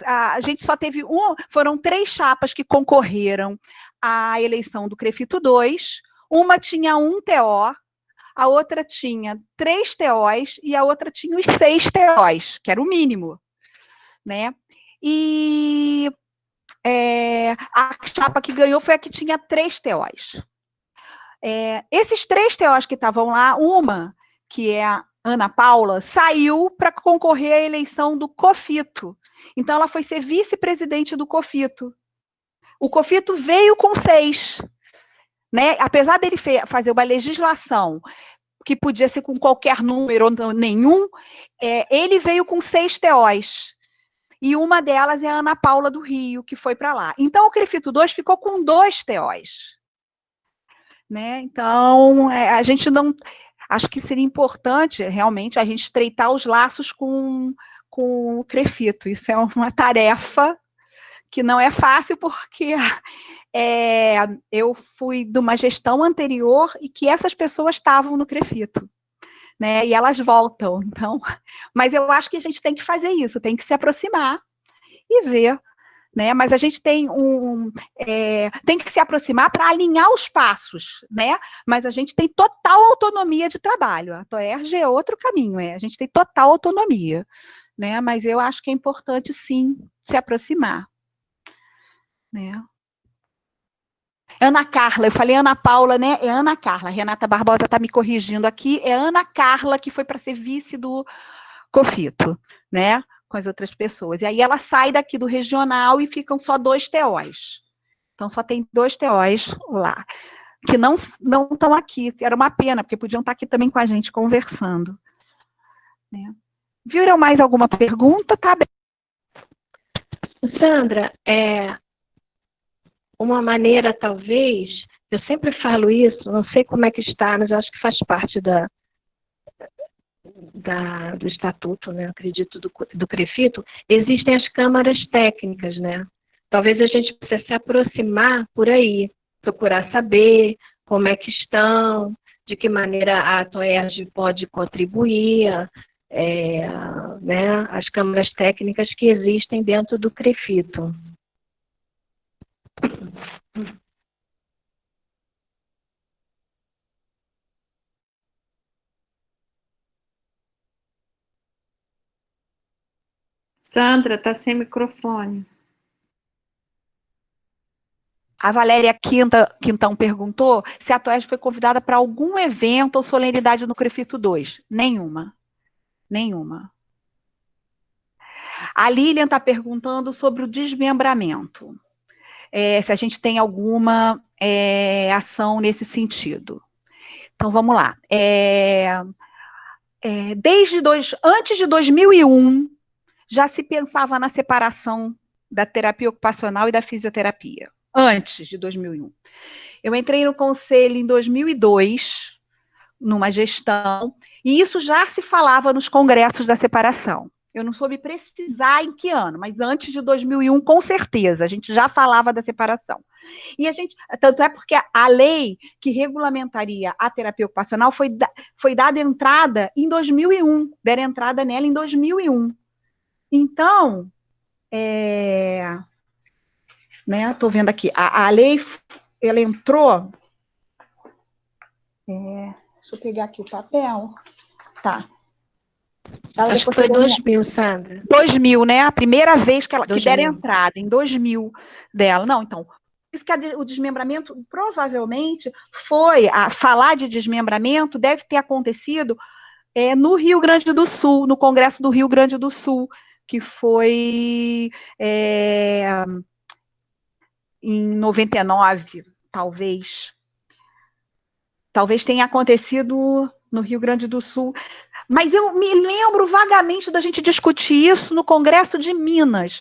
A gente só teve foram 3 chapas que concorreram à eleição do CREFITO 2, uma tinha 1 TO, a outra tinha 3 TOs e a outra tinha os 6 TOs, que era o mínimo, né? E a chapa que ganhou foi a que tinha 3 TOs. Esses 3 TOs que estavam lá, uma, que é a Ana Paula, saiu para concorrer à eleição do COFITO. Então, ela foi ser vice-presidente do COFITO. O COFITO veio com 6. Né? Apesar dele fazer uma legislação que podia ser com qualquer número ou nenhum, ele veio com 6 TOs. E uma delas é a Ana Paula do Rio, que foi para lá. Então, o CREFITO 2 ficou com 2 TOs. Né? Então, a gente não... Acho que seria importante, realmente, a gente estreitar os laços com o CREFITO. Isso é uma tarefa que não é fácil porque eu fui de uma gestão anterior e que essas pessoas estavam no CREFITO, né? E elas voltam, então. Mas eu acho que a gente tem que fazer isso, tem que se aproximar e ver, né? Mas a gente tem tem que se aproximar para alinhar os passos, né? Mas a gente tem total autonomia de trabalho. A TOERJ é outro caminho, a gente tem total autonomia, né? Mas eu acho que é importante, sim, se aproximar, né? Ana Carla, eu falei Ana Paula, né? É Ana Carla. Renata Barbosa está me corrigindo aqui. É Ana Carla que foi para ser vice do COFITO, né? Com as outras pessoas. E aí ela sai daqui do regional e ficam só 2 TOs. Então só tem 2 TOs lá, que não estão aqui. Era uma pena, porque podiam estar aqui também com a gente conversando, né? Viram mais alguma pergunta? Tá bem. Sandra, uma maneira, talvez, eu sempre falo isso, não sei como é que está, mas acho que faz parte do estatuto, né? Acredito, do CREFITO, existem as câmaras técnicas, né? Talvez a gente precise se aproximar por aí, procurar saber como é que estão, de que maneira a TOERJ pode contribuir, né? As câmaras técnicas que existem dentro do CREFITO. Sandra, está sem microfone. A Valéria Quintão perguntou se a TOERJ foi convidada para algum evento ou solenidade no CREFITO 2. Nenhuma. Nenhuma. A Lilian está perguntando sobre o desmembramento. Se a gente tem alguma ação nesse sentido. Então, vamos lá. Antes de 2001, já se pensava na separação da terapia ocupacional e da fisioterapia. Antes de 2001. Eu entrei no conselho em 2002, numa gestão, e isso já se falava nos congressos da separação. Eu não soube precisar em que ano, mas antes de 2001, com certeza, a gente já falava da separação. E tanto é porque a lei que regulamentaria a terapia ocupacional foi dada entrada em 2001, deram entrada nela em 2001. Então, né, estou vendo aqui, a lei, ela entrou, deixa eu pegar aqui o papel, tá. Acho que foi 2000, Sandra. 2000, né? A primeira vez que deram entrada, em 2000 dela. Não, então, isso que o desmembramento, provavelmente, falar de desmembramento deve ter acontecido no Rio Grande do Sul, no Congresso do Rio Grande do Sul, que foi em 99, talvez. Talvez tenha acontecido no Rio Grande do Sul. Mas eu me lembro vagamente da gente discutir isso no Congresso de Minas.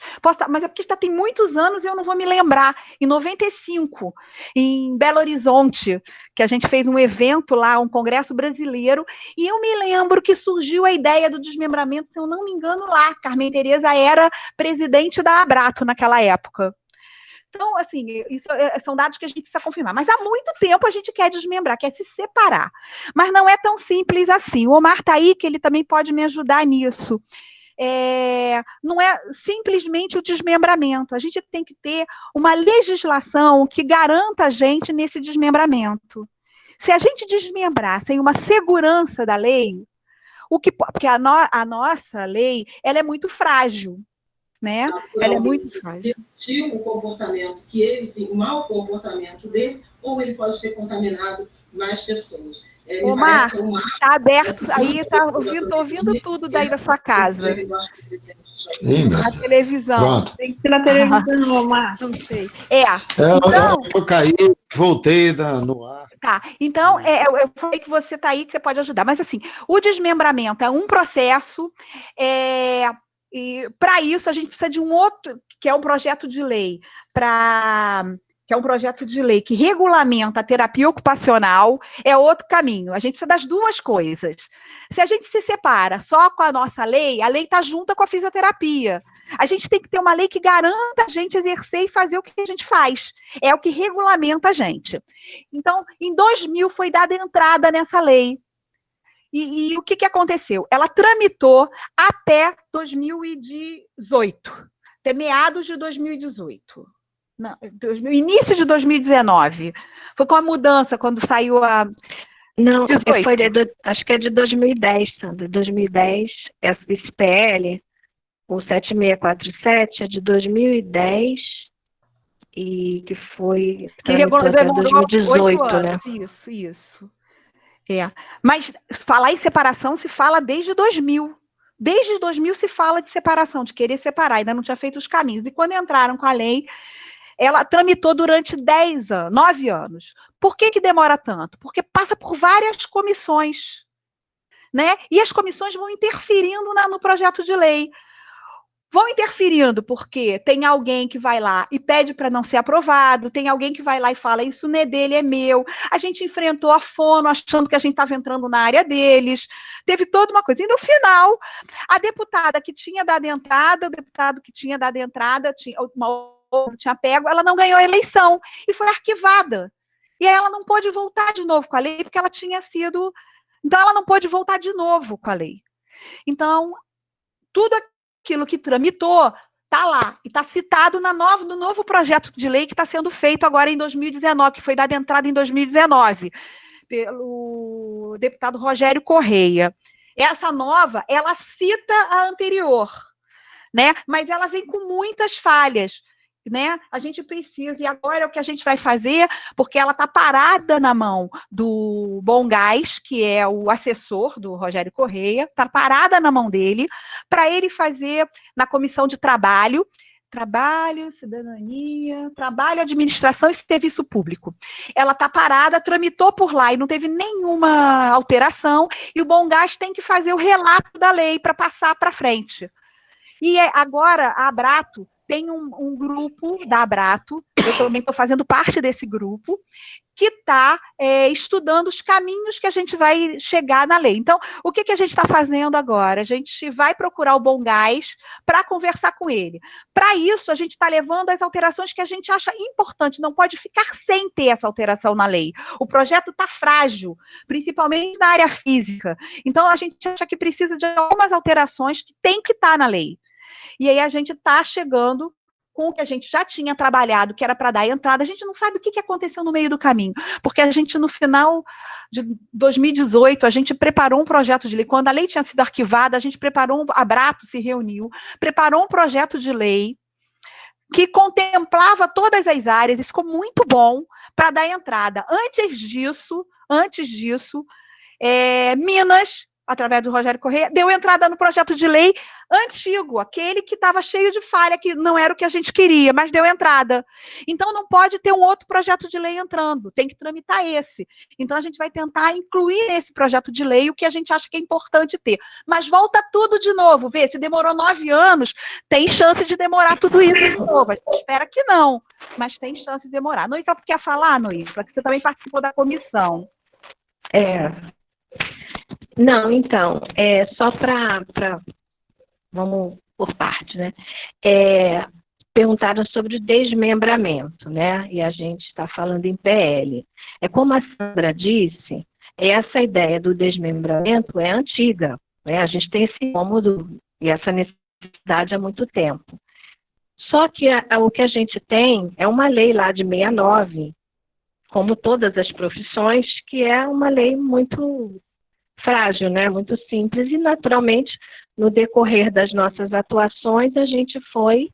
Mas é porque tem muitos anos e eu não vou me lembrar. Em 95, em Belo Horizonte, que a gente fez um evento lá, um congresso brasileiro, e eu me lembro que surgiu a ideia do desmembramento, se eu não me engano, lá. Carmen Tereza era presidente da Abrato naquela época. Então, assim, isso são dados que a gente precisa confirmar. Mas há muito tempo a gente quer desmembrar, quer se separar. Mas não é tão simples assim. O Omar está aí, que ele também pode me ajudar nisso. Não é simplesmente o desmembramento. A gente tem que ter uma legislação que garanta a gente nesse desmembramento. Se a gente desmembrar sem uma segurança da lei, porque a nossa lei ela é muito frágil. Né? Ela é muito frágil. Um comportamento que ele tem, um mau comportamento dele, ou ele pode ter contaminado mais pessoas. Omar, está aberto aí, estou ouvindo tudo daí da sua casa. Linda. A televisão. Tem que ser na televisão, Omar. Não sei. Então, eu caí, voltei no ar. Tá, então, eu falei que você está aí, que você pode ajudar. Mas, assim, o desmembramento é um processo... E para isso a gente precisa de um outro, que é um projeto de lei, que é um projeto de lei que regulamenta a terapia ocupacional, é outro caminho. A gente precisa das duas coisas. Se a gente se separa só com a nossa lei, a lei está junta com a fisioterapia. A gente tem que ter uma lei que garanta a gente exercer e fazer o que a gente faz. É o que regulamenta a gente. Então, em 2000 foi dada entrada nessa lei. E o que aconteceu? Ela tramitou até 2018, até meados de 2018. Não, início de 2019. Foi com a mudança, quando saiu a... Não, 18. acho que é de 2010, Sandra. 2010, esse PL, o 7647, é de 2010 e que foi tramitou até demorou 2018, 8 anos. né? Isso. É. Mas falar em separação se fala desde 2000. Desde 2000 se fala de separação, de querer separar, ainda não tinha feito os caminhos. E quando entraram com a lei, ela tramitou durante 10 anos, 9 anos. Por que demora tanto? Porque passa por várias comissões, né? E as comissões vão interferindo no projeto de lei. Vão interferindo porque tem alguém que vai lá e pede para não ser aprovado, tem alguém que vai lá e fala, isso não é dele, é meu. A gente enfrentou a Fono achando que a gente estava entrando na área deles. Teve toda uma coisa. E no final, a deputada que tinha dado entrada, o deputado que tinha dado entrada, tinha pego, ela não ganhou a eleição e foi arquivada. E aí ela não pôde voltar de novo com a lei, porque ela tinha sido... Então, ela não pôde voltar de novo com a lei. Então, tudo aquilo que tramitou está lá, e está citado no novo projeto de lei que está sendo feito agora em 2019, que foi dada entrada em 2019, pelo deputado Rogério Correia. Essa nova, ela cita a anterior, né? Mas ela vem com muitas falhas, né? A gente precisa, e agora é o que a gente vai fazer, porque ela está parada na mão do Bom Gás, que é o assessor do Rogério Correia, está parada na mão dele, para ele fazer na comissão de trabalho, cidadania, trabalho, administração e serviço público. Ela está parada, tramitou por lá e não teve nenhuma alteração, e o Bom Gás tem que fazer o relato da lei para passar para frente. E agora a Abrato tem um grupo da Abrato, eu também estou fazendo parte desse grupo, que está estudando os caminhos que a gente vai chegar na lei. Então, o que a gente está fazendo agora? A gente vai procurar o Bom Gás para conversar com ele. Para isso, a gente está levando as alterações que a gente acha importante, não pode ficar sem ter essa alteração na lei. O projeto está frágil, principalmente na área física. Então, a gente acha que precisa de algumas alterações que tem que estar na lei. E aí a gente está chegando com o que a gente já tinha trabalhado, que era para dar entrada. A gente não sabe o que aconteceu no meio do caminho, porque a gente, no final de 2018, a gente preparou um projeto de lei. Quando a lei tinha sido arquivada, a gente preparou, a Abrato se reuniu, preparou um projeto de lei que contemplava todas as áreas e ficou muito bom para dar entrada. Antes disso, Minas, através do Rogério Correia, deu entrada no projeto de lei antigo, aquele que estava cheio de falha, que não era o que a gente queria, mas deu entrada. Então, não pode ter um outro projeto de lei entrando, tem que tramitar esse. Então, a gente vai tentar incluir nesse projeto de lei o que a gente acha que é importante ter. Mas volta tudo de novo, vê, se demorou 9 anos, tem chance de demorar tudo isso de novo. A gente espera que não, mas tem chance de demorar. Noícla, quer falar, Noícla, que você também participou da comissão. Não, então, só para vamos por parte, né? Perguntaram sobre o desmembramento, né? E a gente está falando em PL. Como a Sandra disse, essa ideia do desmembramento é antiga, né? A gente tem esse incômodo e essa necessidade há muito tempo. Só que o que a gente tem é uma lei lá de 69, como todas as profissões, que é uma lei muito frágil, né? Muito simples, e naturalmente, no decorrer das nossas atuações, a gente foi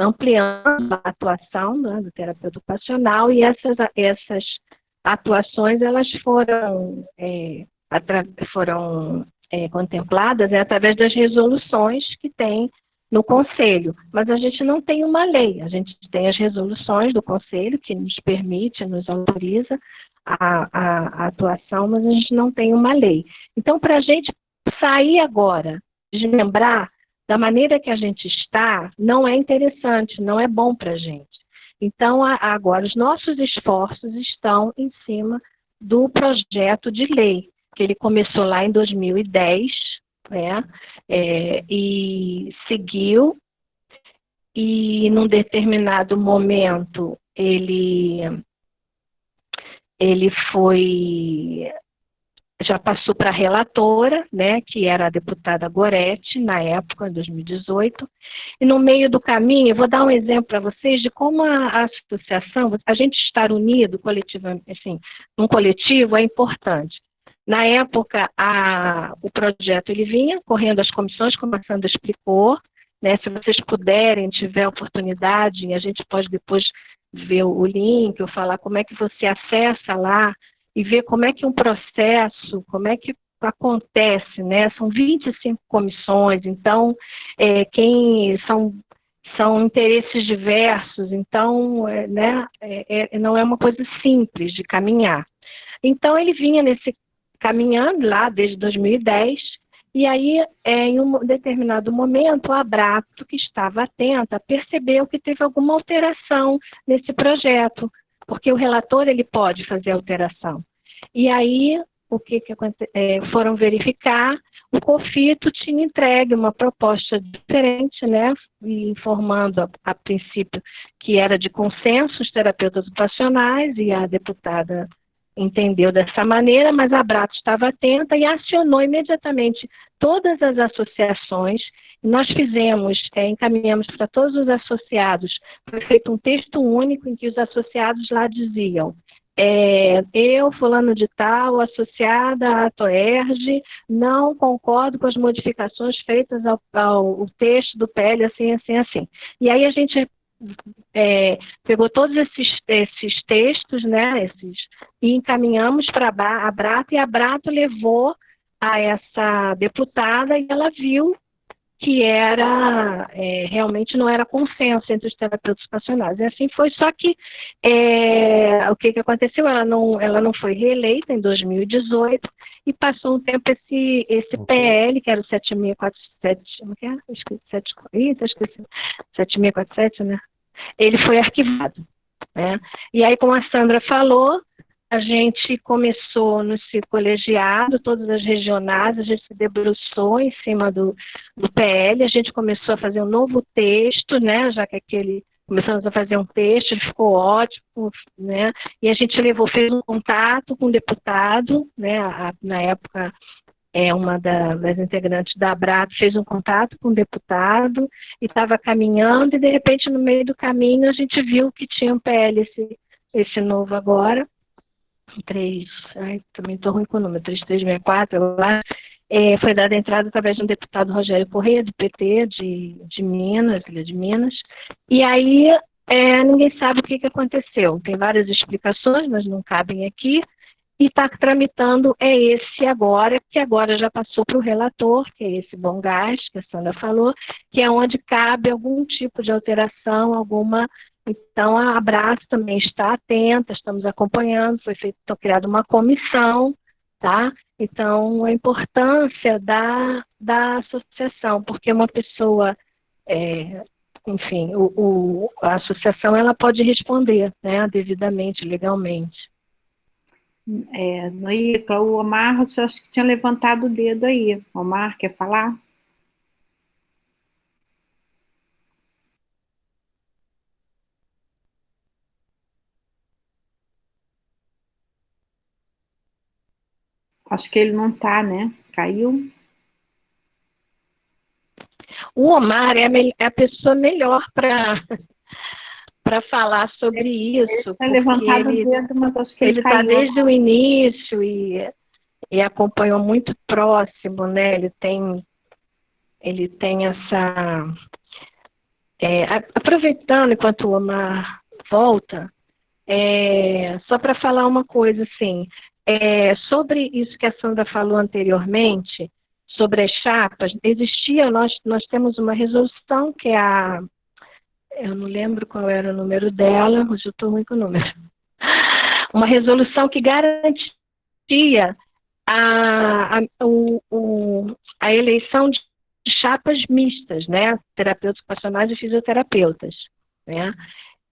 ampliando a atuação, né, do terapeuta ocupacional, e essas atuações elas foram contempladas através das resoluções que tem no Conselho. Mas a gente não tem uma lei, a gente tem as resoluções do Conselho que nos permite, nos autoriza a atuação, mas a gente não tem uma lei. Então, para a gente sair agora, desmembrar da maneira que a gente está, não é interessante, não é bom para a gente. Então, agora, os nossos esforços estão em cima do projeto de lei, que ele começou lá em 2010, né, e seguiu e num determinado momento ele já passou para a relatora, né, que era a deputada Goretti, na época, em 2018, e no meio do caminho, eu vou dar um exemplo para vocês de como a associação, a gente estar unido, coletivamente, assim, num coletivo é importante. Na época, o projeto ele vinha correndo as comissões, como a Sandra explicou, né, se vocês puderem, tiver oportunidade, a gente pode depois ver o link, ou falar como é que você acessa lá, e ver como é que um processo, como é que acontece, né? São 25 comissões, então, quem são interesses diversos, então, né, não é uma coisa simples de caminhar. Então, ele vinha caminhando lá desde 2010, e aí, em um determinado momento, a Abrato, que estava atenta, percebeu que teve alguma alteração nesse projeto, porque o relator ele pode fazer alteração. E aí, o que foram verificar, o COFITO tinha entregue uma proposta diferente, né, informando a princípio que era de consenso os terapeutas ocupacionais, e a deputada entendeu dessa maneira, mas a Abrato estava atenta e acionou imediatamente todas as associações. Nós encaminhamos para todos os associados, foi feito um texto único em que os associados lá diziam: eu, fulano de tal, associada à TOERJ, não concordo com as modificações feitas ao texto do PL, assim, assim, assim. E aí a gente pegou todos esses textos, né, e encaminhamos para a Abrato, e a Abrato levou a essa deputada, e ela viu que realmente não era consenso entre os terapeutas ocupacionais. E assim foi, só que o que aconteceu? Ela não foi reeleita em 2018, e passou um tempo esse PL, que era o 7647, como que é? Esqueci. 7647, né? Ele foi arquivado, né? E aí, como a Sandra falou, a gente começou no colegiado, todas as regionais, a gente se debruçou em cima do PL, a gente começou a fazer um novo texto, né, já que começamos a fazer um texto, ele ficou ótimo, né, e a gente fez um contato com o deputado, né, na época, uma das integrantes da Abrato fez um contato com o deputado, e estava caminhando, e de repente, no meio do caminho, a gente viu que tinha um PL, esse novo agora, também estou ruim com o número, 3364, eu acho, foi dada entrada através de um deputado Rogério Corrêa, do PT, de Minas, ele é de Minas, e aí ninguém sabe o que aconteceu. Tem várias explicações, mas não cabem aqui, e está tramitando esse agora, que agora já passou para o relator, que é esse Bom Gás, que a Sandra falou, que é onde cabe algum tipo de alteração, Então, a Abraço também está atenta, estamos acompanhando, foi criada uma comissão, tá? Então, a importância da associação, porque uma pessoa, enfim, a associação ela pode responder, né, devidamente, legalmente. Noíca, o Omar, eu acho que tinha levantado o dedo aí. Omar, quer falar? Acho que ele não está, né? Caiu. O Omar é a pessoa melhor para falar sobre isso. Ele está levantado o dedo, mas acho que ele caiu. Ele está desde o início e acompanhou muito próximo, né? Ele tem essa... aproveitando enquanto o Omar volta, só para falar uma coisa assim, sobre isso que a Sandra falou anteriormente, sobre as chapas, nós temos uma resolução que é eu não lembro qual era o número dela, mas eu estou ruim com o número. Uma resolução que garantia a eleição de chapas mistas, né? Terapeutas ocupacionais e fisioterapeutas, né?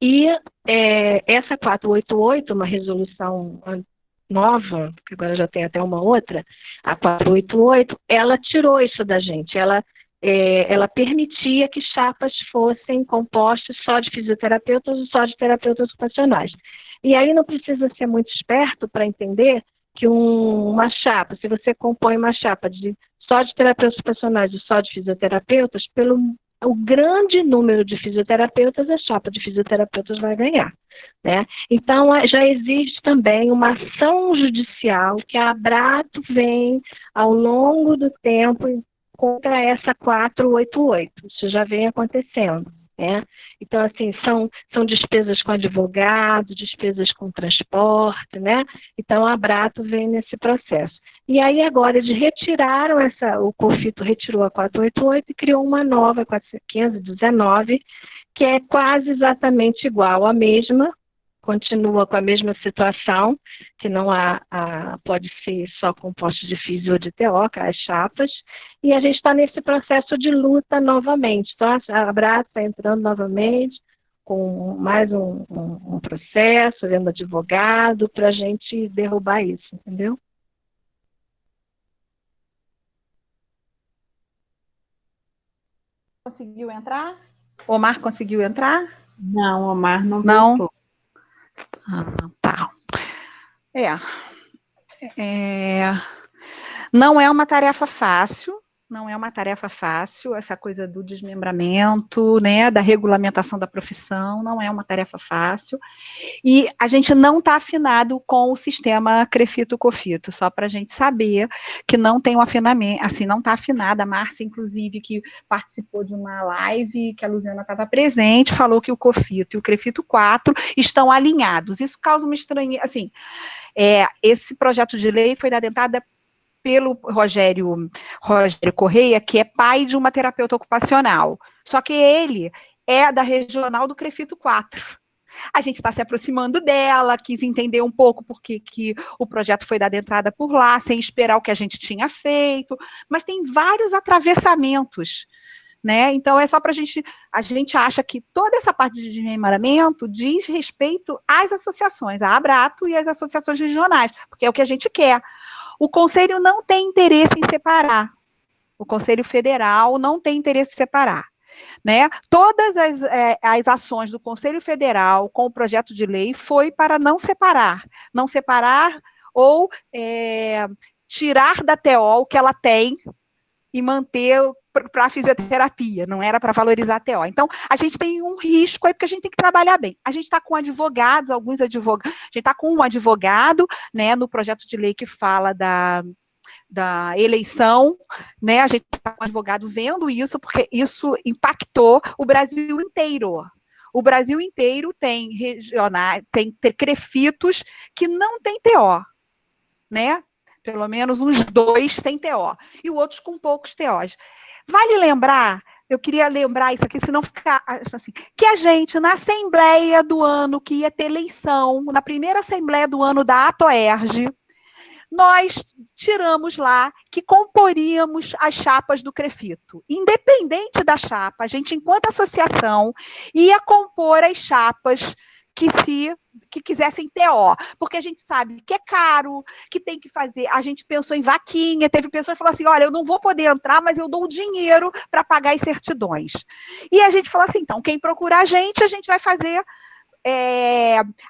E essa 488, uma resolução nova, que agora já tem até uma outra, a 488, ela tirou isso da gente, ela ela permitia que chapas fossem compostas só de fisioterapeutas ou só de terapeutas ocupacionais. E aí não precisa ser muito esperto para entender que uma chapa, se você compõe uma chapa só de terapeutas ocupacionais e só de fisioterapeutas, pelo o grande número de fisioterapeutas, a chapa de fisioterapeutas vai ganhar, né? Então, já existe também uma ação judicial que a Abrato vem ao longo do tempo contra essa 488. Isso já vem acontecendo, né? Então, assim, são despesas com advogado, despesas com transporte, né? Então, a Abrato vem nesse processo. E aí, agora, eles retiraram o COFITO retirou a 488 e criou uma nova, 519, que é quase exatamente igual à mesma, continua com a mesma situação, que não pode ser só composto de fisio ou de TO, as chapas, e a gente está nesse processo de luta novamente. Então, a Abrato está entrando novamente com mais um processo, vendo advogado, para a gente derrubar isso, entendeu? Conseguiu entrar? Omar conseguiu entrar? Não, Omar não Não. voltou. Tá. Não é uma tarefa fácil, essa coisa do desmembramento, né, da regulamentação da profissão, não é uma tarefa fácil, e a gente não está afinado com o sistema CREFITO-COFITO, só para a gente saber que não tem um afinamento, assim, não está afinada. A Márcia, inclusive, que participou de uma live, que a Luziana estava presente, falou que o COFITO e o CREFITO 4 estão alinhados. Isso causa uma estranheza, assim, esse projeto de lei foi dado entrada pelo Rogério Correia, que é pai de uma terapeuta ocupacional. Só que ele é da regional do CREFITO 4. A gente está se aproximando dela, quis entender um pouco porque que o projeto foi dado entrada por lá, sem esperar o que a gente tinha feito, mas tem vários atravessamentos, né? Então, é só para a gente acha que toda essa parte de desmembramento diz respeito às associações, a Abrato e às associações regionais, porque é o que a gente quer. O Conselho não tem interesse em separar. O Conselho Federal não tem interesse em separar, né? Todas as ações do Conselho Federal com o projeto de lei foi para não separar ou tirar da TO o que ela tem e manter para a fisioterapia, não era para valorizar a TO. Então, a gente tem um risco aí, porque a gente tem que trabalhar bem. A gente está com advogados, alguns advogados, a gente está com um advogado, né, no projeto de lei que fala da eleição, né, a gente está com um advogado vendo isso, porque isso impactou o Brasil inteiro. O Brasil inteiro tem regionais, tem CREFITOs que não tem TO, né? Pelo menos uns 2 sem TO, e outros com poucos TOs. Vale lembrar, eu queria lembrar isso aqui, senão ficar assim, que a gente, na Assembleia do ano, que ia ter eleição, na primeira Assembleia do ano da ATOERJ, nós tiramos lá que comporíamos as chapas do CREFITO. Independente da chapa, a gente, enquanto associação, ia compor as chapas que quisessem TO, porque a gente sabe que é caro, que tem que fazer, a gente pensou em vaquinha, teve pessoas que falaram assim, olha, eu não vou poder entrar, mas eu dou o dinheiro para pagar as certidões. E a gente falou assim, então, quem procurar a gente vai fazer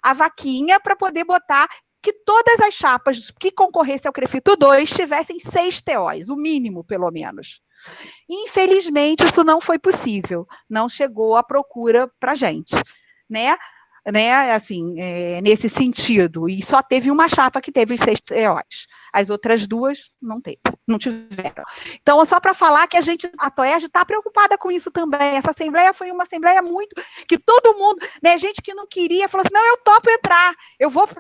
a vaquinha para poder botar que todas as chapas que concorressem ao CREFITO 2 tivessem 6 TOs, o mínimo, pelo menos. Infelizmente, isso não foi possível, não chegou a procura para a gente, né, assim, nesse sentido, e só teve uma chapa que teve 6 TOs, as outras 2 não tiveram. Então, só para falar que a TOERJ está preocupada com isso também. Essa assembleia foi uma assembleia muito, que todo mundo, né, gente que não queria, falou assim, não, eu topo entrar,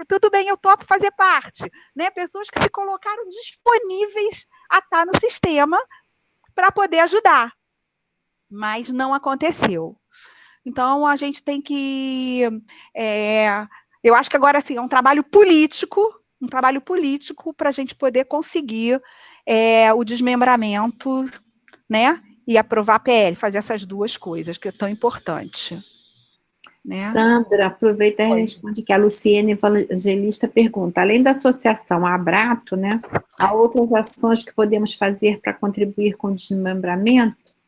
tudo bem, eu topo fazer parte, né, pessoas que se colocaram disponíveis a estar no sistema para poder ajudar, mas não aconteceu. Então, a gente tem que... eu acho que agora, assim, é um trabalho político para a gente poder conseguir o desmembramento, né? E aprovar a PL, fazer essas duas coisas, que é tão importante. Né? Sandra, aproveita e responde que a Luciene Evangelista pergunta, além da associação Abrato, né, há outras ações que podemos fazer para contribuir com o desmembramento?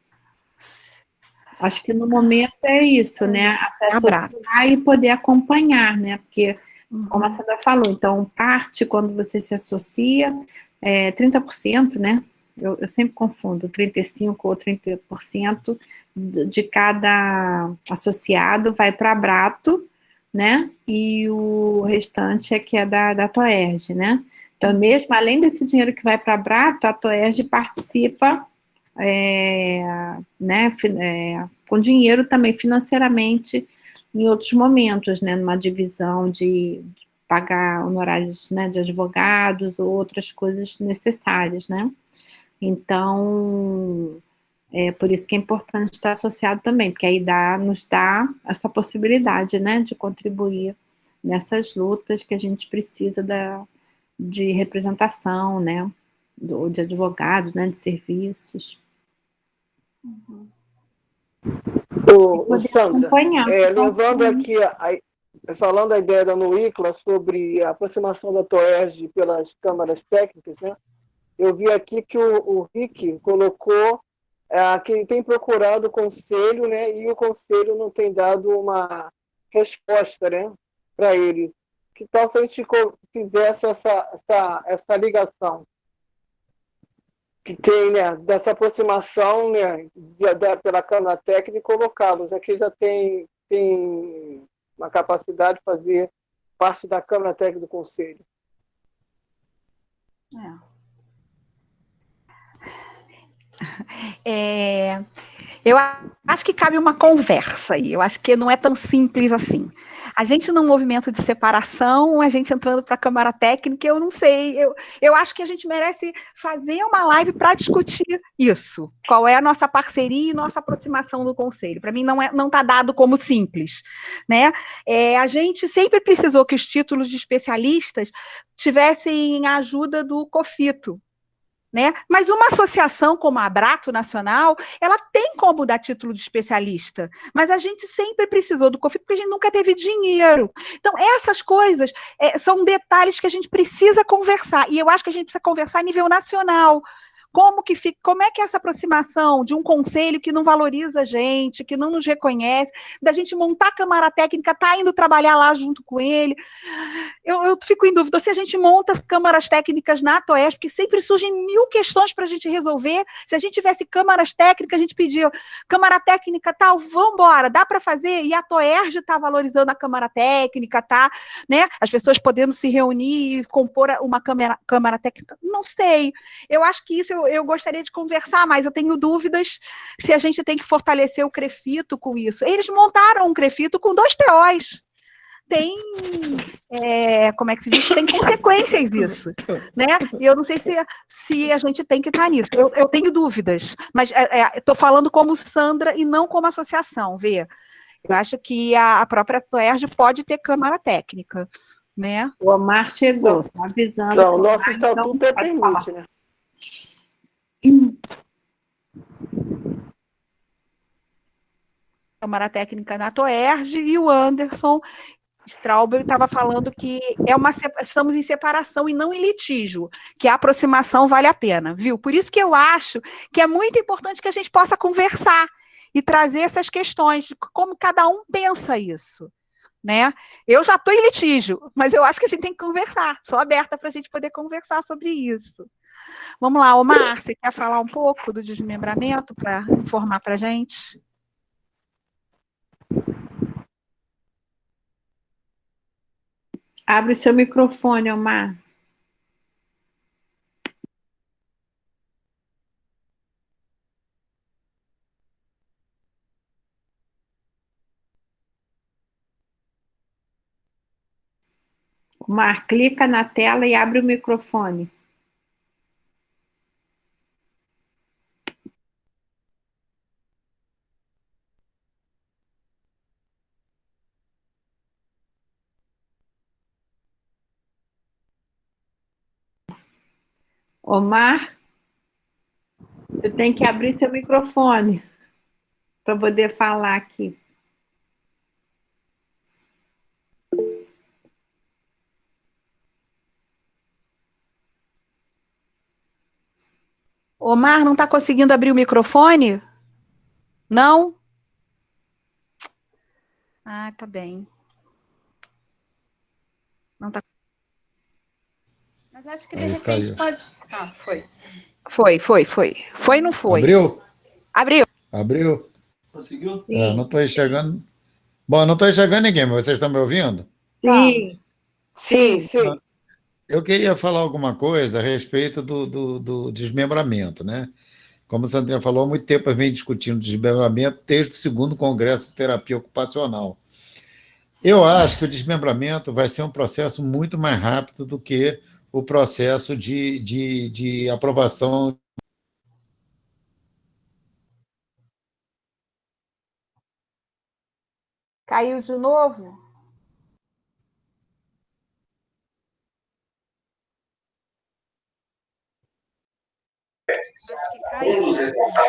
Acho que no momento é isso, né? Se associar e poder acompanhar, né? Porque, como a Sandra falou, então, parte, quando você se associa, 30%, né? Eu sempre confundo, 35% ou 30% de cada associado vai para a Abrato, né? E o restante é que é da Toerg, né? Então, mesmo além desse dinheiro que vai para a Abrato, a Toerg participa né, com dinheiro também financeiramente em outros momentos, né, numa divisão de pagar honorários, né, de advogados ou outras coisas necessárias, né? Então, por isso que é importante estar associado também, porque aí nos dá essa possibilidade, né, de contribuir nessas lutas que a gente precisa de representação, né, de advogados, né, de serviços. Sandra, levando aqui, falando a ideia da NUICLA sobre a aproximação da Toerg pelas câmaras técnicas, né? Eu vi aqui que o Rick colocou que tem procurado o conselho, né? E o conselho não tem dado uma resposta, né? Para ele. Que tal se a gente fizesse essa ligação? Que tem, né, dessa aproximação, né, pela Câmara Técnica e colocá-los. Aqui já tem uma capacidade de fazer parte da Câmara Técnica do Conselho. Eu acho que cabe uma conversa aí, eu acho que não é tão simples assim. A gente num movimento de separação, a gente entrando para a Câmara Técnica, eu não sei, eu acho que a gente merece fazer uma live para discutir isso, qual é a nossa parceria e nossa aproximação do Conselho. Para mim não está dado como simples, né? A gente sempre precisou que os títulos de especialistas tivessem a ajuda do COFITO, né? Mas uma associação como a Abrato Nacional, ela tem como dar título de especialista, mas a gente sempre precisou do COFITO porque a gente nunca teve dinheiro. Então, essas coisas são detalhes que a gente precisa conversar, e eu acho que a gente precisa conversar a nível nacional. Como é que é essa aproximação de um conselho que não valoriza a gente, que não nos reconhece, da gente montar a Câmara Técnica, tá indo trabalhar lá junto com ele? Eu fico em dúvida se a gente monta as câmaras técnicas na Toerg, porque sempre surgem 1000 questões para a gente resolver. Se a gente tivesse câmaras técnicas, a gente pedia Câmara Técnica tal, vamos embora, dá para fazer, e a Toerg está valorizando a Câmara Técnica, tá? Né? As pessoas podendo se reunir e compor uma câmara técnica, não sei. Eu acho que isso eu gostaria de conversar, mas eu tenho dúvidas se a gente tem que fortalecer o CREFITO com isso. Eles montaram um CREFITO com 2 TOs. Tem, como é que se diz? Tem consequências isso, né? E eu não sei se a gente tem que estar nisso. Eu tenho dúvidas, mas estou falando como Sandra e não como associação, vê? Eu acho que a própria Toerg pode ter câmara técnica, né? O Omar chegou, só avisando. Não, o nosso estatuto permite, né? Câmara técnica na Toerg, e o Anderson Strauber estava falando que estamos em separação e não em litígio, que a aproximação vale a pena, viu? Por isso que eu acho que é muito importante que a gente possa conversar e trazer essas questões, de como cada um pensa isso, né? Eu já estou em litígio, mas eu acho que a gente tem que conversar, sou aberta para a gente poder conversar sobre isso. Vamos lá, Omar, você quer falar um pouco do desmembramento para informar para a gente? Abre seu microfone, Omar. Omar, clica na tela e abre o microfone. Omar, você tem que abrir seu microfone para poder falar aqui. Omar, não está conseguindo abrir o microfone? Não? Ah, tá bem. Não tá. Mas acho que de Aí repente caiu. pode. Ah, foi. Foi. Foi, não foi? Abriu? Abriu. Abriu? Sim, Não estou enxergando. Bom, eu não estou enxergando ninguém, mas vocês estão me ouvindo? sim, Sim, sim. sim. Eu queria falar alguma coisa a respeito do desmembramento, né? Como a Sandrinha falou, há muito tempo eu venho discutindo desmembramento desde o segundo Congresso de Terapia Ocupacional. Eu acho que o desmembramento vai ser um processo muito mais rápido do que o processo de aprovação. Caiu de novo? Acho que caiu.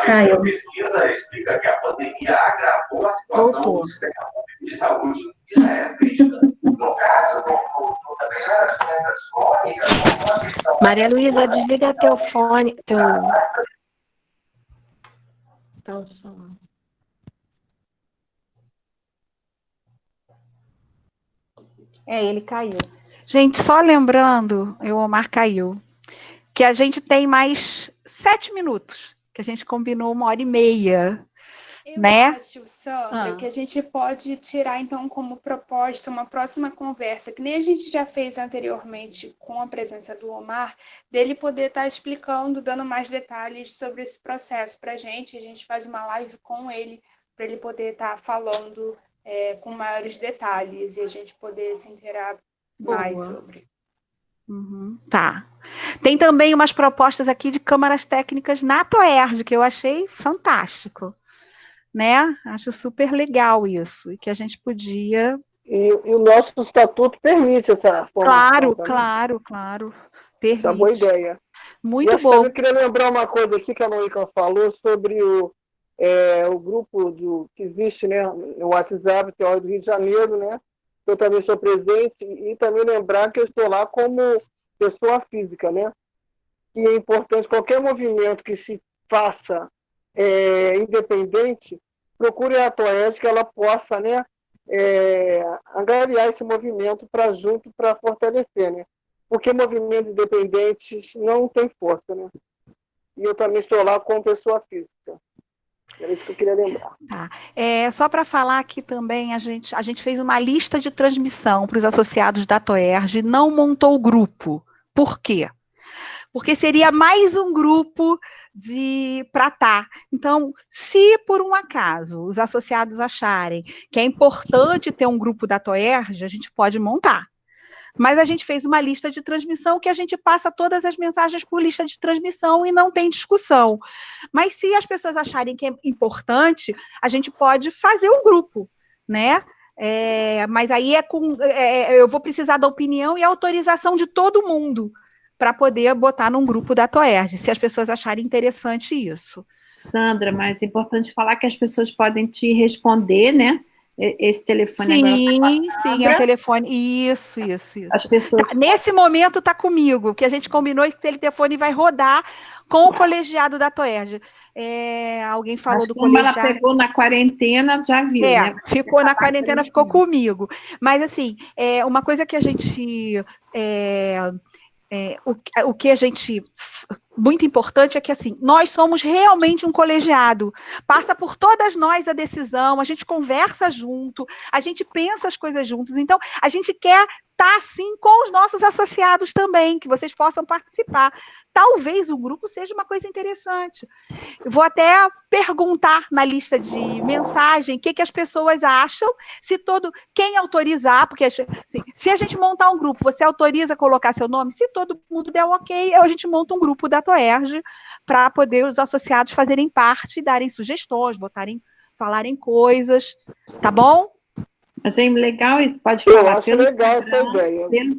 Caiu. Pesquisa explica que a pandemia agravou a situação Voltou. do sistema público de saúde, que já é crítica. No caso das doenças crônicas, como a questão. Maria Luísa, desliga teu fone, teu som. Ele caiu. Gente, só lembrando, o Omar caiu, que a gente tem mais 7 minutos, que a gente combinou 1h30, Eu né? acho, Sandra, que a gente pode tirar, então, como proposta uma próxima conversa, que nem a gente já fez anteriormente com a presença do Omar, dele poder estar explicando, dando mais detalhes sobre esse processo para a gente faz uma live com ele, para ele poder estar falando com maiores detalhes e a gente poder se inteirar mais sobre. Tá. Tem também umas propostas aqui de câmaras técnicas na TOERJ, que eu achei fantástico, né? Acho super legal isso, e que a gente podia... E o nosso estatuto permite essa formação. Claro. Permite. Essa é uma boa ideia. Muito bom. Eu queria lembrar uma coisa aqui que a Monica falou sobre o grupo que existe, né, no WhatsApp, que é do Rio de Janeiro, né? Eu também sou presidente, e também lembrar que eu estou lá como pessoa física, né? E é importante, qualquer movimento que se faça independente, procure a TOERJ que ela possa, né, angariar esse movimento para fortalecer, né? Porque movimentos independentes não têm força, né? E eu também estou lá como pessoa física. Era isso que eu queria lembrar. Tá. Só para falar aqui também, a gente fez uma lista de transmissão para os associados da TOERJ e não montou o grupo. Por quê? Porque seria mais um grupo para estar. Então, se por um acaso os associados acharem que é importante ter um grupo da TOERJ, a gente pode montar. Mas a gente fez uma lista de transmissão que a gente passa todas as mensagens por lista de transmissão e não tem discussão. Mas se as pessoas acharem que é importante, a gente pode fazer um grupo, né? Mas aí eu vou precisar da opinião e autorização de todo mundo para poder botar num grupo da TOERJ, se as pessoas acharem interessante isso. Sandra, mas é importante falar que as pessoas podem te responder, né? Esse telefone Sim, é o telefone. Isso. As pessoas... Nesse momento está comigo, que a gente combinou que esse telefone vai rodar com o colegiado da TOERJ. Alguém falou do colegiado. Como ela pegou na quarentena, já viu, né? Ficou na quarentena, ficou comigo. Mas, assim, uma coisa que a gente... o que a gente... Muito importante é que, assim, nós somos realmente um colegiado. Passa por todas nós a decisão, a gente conversa junto, a gente pensa as coisas juntos. Então, a gente quer estar, assim, com os nossos associados também, que vocês possam participar. Talvez o grupo seja uma coisa interessante. Eu vou até perguntar na lista de mensagem o que as pessoas acham, quem autorizar, porque assim, se a gente montar um grupo, você autoriza colocar seu nome? Se todo mundo der ok, a gente monta um grupo da TOERJ para poder os associados fazerem parte, darem sugestões, falarem coisas, tá bom? Mas é legal isso, pode falar pelo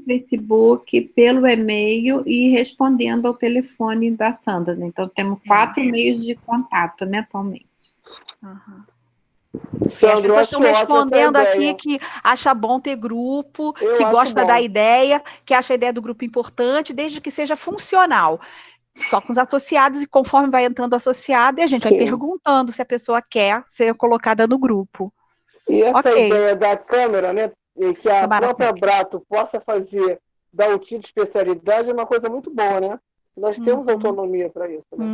Facebook, pelo e-mail e respondendo ao telefone da Sandra, né? Então, temos 4 meios de contato, né, atualmente. Sandra, as pessoas estão respondendo aqui que acha bom ter grupo, que gosta da ideia, que acha a ideia do grupo importante, desde que seja funcional. Só com os associados, e conforme vai entrando associado, a gente vai perguntando se a pessoa quer ser colocada no grupo. E essa Ok. ideia da Câmara, né, e que a Câmara própria técnica. Abrato possa fazer da UTI de especialidade é uma coisa muito boa, né? Nós temos autonomia para isso, né?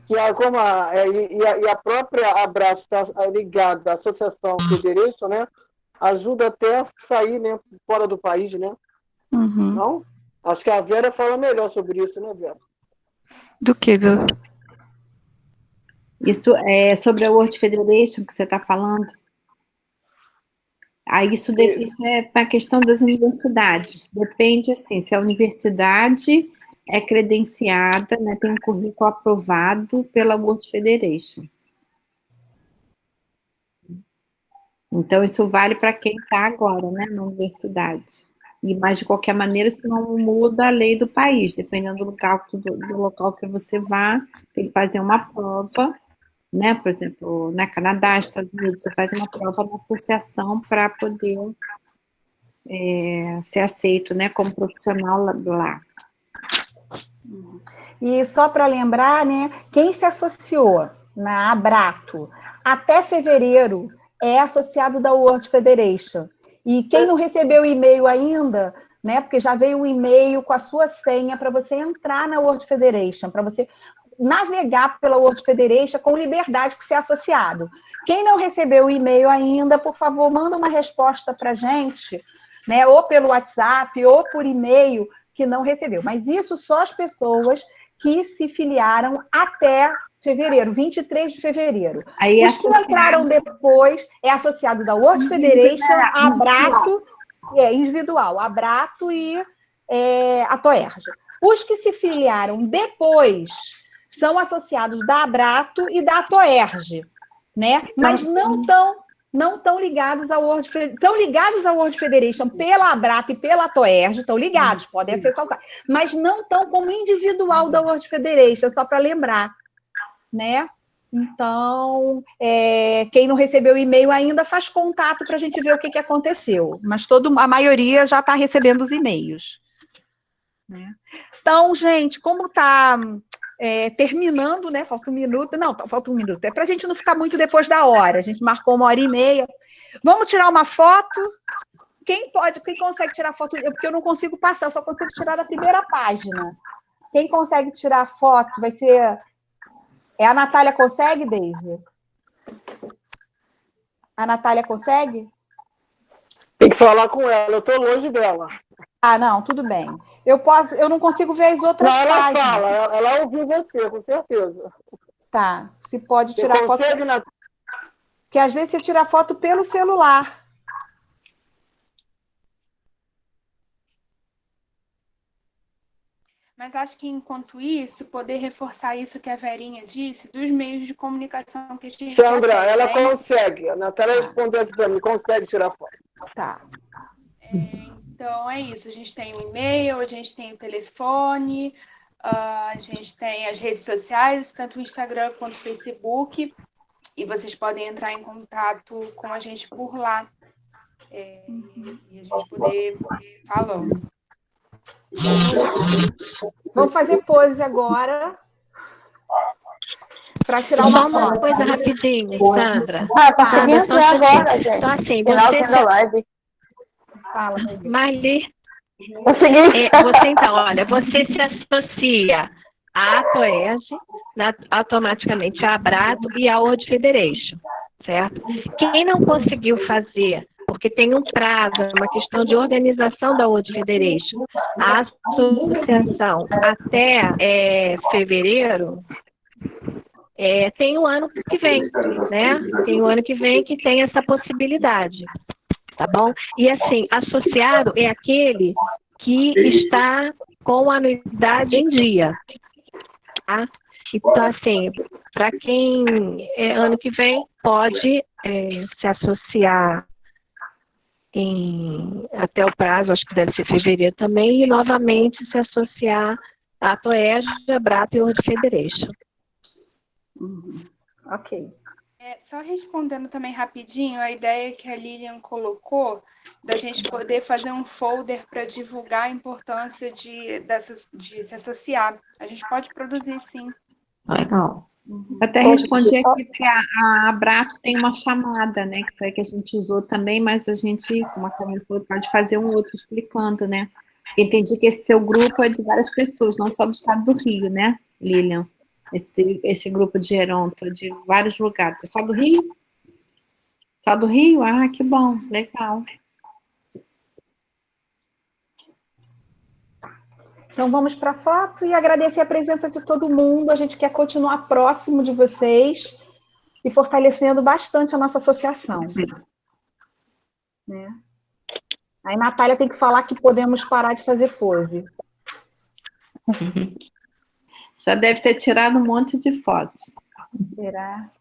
Que e a própria Abraço está ligada à Associação Federation, né? Ajuda até a sair, né, fora do país, né? Não? Acho que a Vera fala melhor sobre isso, né, Vera? Do que? Isso é sobre a World Federation que você está falando? Aí isso é para a questão das universidades. Depende, assim, se a universidade é credenciada, né, tem um currículo aprovado pela World Federation. Então, isso vale para quem está agora, né, na universidade. Mas, de qualquer maneira, isso não muda a lei do país. Dependendo do local que você vá, tem que fazer uma prova, né? Por exemplo, na Canadá, Estados Unidos, você faz uma prova na associação para poder ser aceito, né, como profissional lá. E só para lembrar, né, quem se associou na Abrato até fevereiro é associado da World Federation. E quem não recebeu o e-mail ainda, né, porque já veio um e-mail com a sua senha para você entrar na World Federation, para você navegar pela World Federation com liberdade para ser associado. Quem não recebeu o e-mail ainda, por favor, manda uma resposta para a gente, né, ou pelo WhatsApp ou por e-mail, que não recebeu. Mas isso só as pessoas que se filiaram até fevereiro, 23 de fevereiro. Aí Os que entraram depois é associado da World Federation, Abrato, individual, Abrato e a Toerj. Os que se filiaram depois são associados da Abrato e da Toerj, né? Mas não estão ligados à World Federation. Estão ligados à World Federation pela Abrato e pela Toerj, estão ligados, podem acessar o site, mas não estão como individual da World Federation, só para lembrar, né? Então, quem não recebeu o e-mail ainda faz contato para a gente ver o que aconteceu, mas a maioria já está recebendo os e-mails, né? Então, gente, como está terminando, né? Falta um minuto. Não, falta um minuto. É para a gente não ficar muito depois da hora. A gente marcou 1h30. Vamos tirar uma foto? Quem consegue tirar foto? Porque eu não consigo passar, eu só consigo tirar da primeira página. Quem consegue tirar foto vai ser... a Natália consegue, Daisy? A Natália consegue? Tem que falar com ela, eu estou longe dela. Ah, não, tudo bem. Eu não consigo ver as outras páginas. Ela fala, ela ouviu você, com certeza. Tá, se pode tirar foto. Consegue, Porque às vezes você tira foto pelo celular. Mas acho que, enquanto isso, poder reforçar isso que a Verinha disse, dos meios de comunicação que a gente Sandra, já tem, ela né? consegue. A Natália respondeu aqui para mim, consegue tirar foto. Tá. Então, é isso. A gente tem o e-mail, a gente tem o telefone, a gente tem as redes sociais, tanto o Instagram quanto o Facebook, e vocês podem entrar em contato com a gente por lá. E a gente poder falando. Vamos fazer pose agora para tirar uma Só uma foto. coisa rapidinho, Sandra. Consegui entrar agora, gente. Só assim, Finalzinho da live. Fala, Marli. Consegui. Você se associa à Toerj, automaticamente à Abrato e à World Federation, certo? Quem não conseguiu fazer, porque tem um prazo, é uma questão de organização da World Federation, a associação até fevereiro, tem o ano que vem, né? Tem o ano que vem que tem essa possibilidade, tá bom? E assim, associado é aquele que está com a anuidade em dia, tá? Então, assim, para quem ano que vem pode se associar até o prazo, acho que deve ser fevereiro também, e novamente se associar à Toerj, Abrato e World Federation. Ok. Só respondendo também rapidinho, a ideia que a Lilian colocou, da gente poder fazer um folder para divulgar a importância de se associar. A gente pode produzir, sim. Legal. Eu até respondi aqui que a Abrato tem uma chamada, né? Que foi a que a gente usou também, mas a gente, como a Camila falou, pode fazer um outro explicando, né? Entendi que esse seu grupo é de várias pessoas, não só do estado do Rio, né, Lilian? Esse grupo de geronto, de vários lugares. É só do Rio? Só do Rio? Ah, que bom, legal. Então vamos para a foto e agradecer a presença de todo mundo. A gente quer continuar próximo de vocês e fortalecendo bastante a nossa associação. Né? Aí Natália tem que falar que podemos parar de fazer pose. Já deve ter tirado um monte de fotos. Será?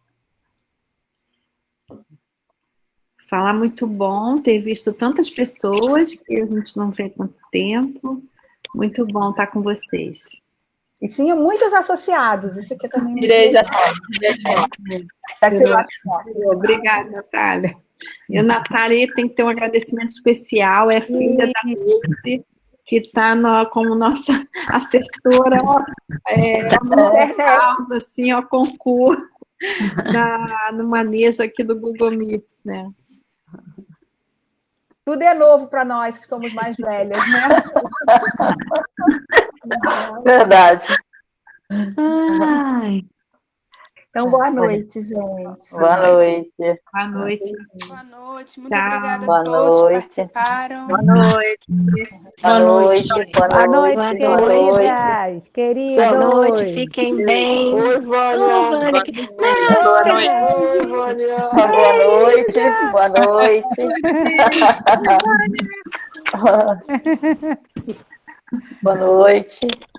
Falar muito bom, ter visto tantas pessoas que a gente não vê há tanto tempo. Muito bom estar com vocês. E tinha muitos associados. Isso aqui também. Tirei, já Obrigada, Natália. E a Natália tem que ter um agradecimento especial, é filha da Deise, que está como nossa assessora, assim, ó, concurso, no manejo aqui do Google Meets, né? Tudo é novo para nós que somos mais velhas, né? Verdade. Ai. Então, boa noite, gente. Boa noite. Boa noite. Boa noite. Muito Tchau. obrigada Boa a todos que noite. participaram. Boa noite. Boa noite. Boa noite, queridas. Queridas. Boa noite. Fiquem bem. Oi, Vânia. Boa noite. Boa noite. Oi, Vânia. Boa noite. Boa noite. Boa noite.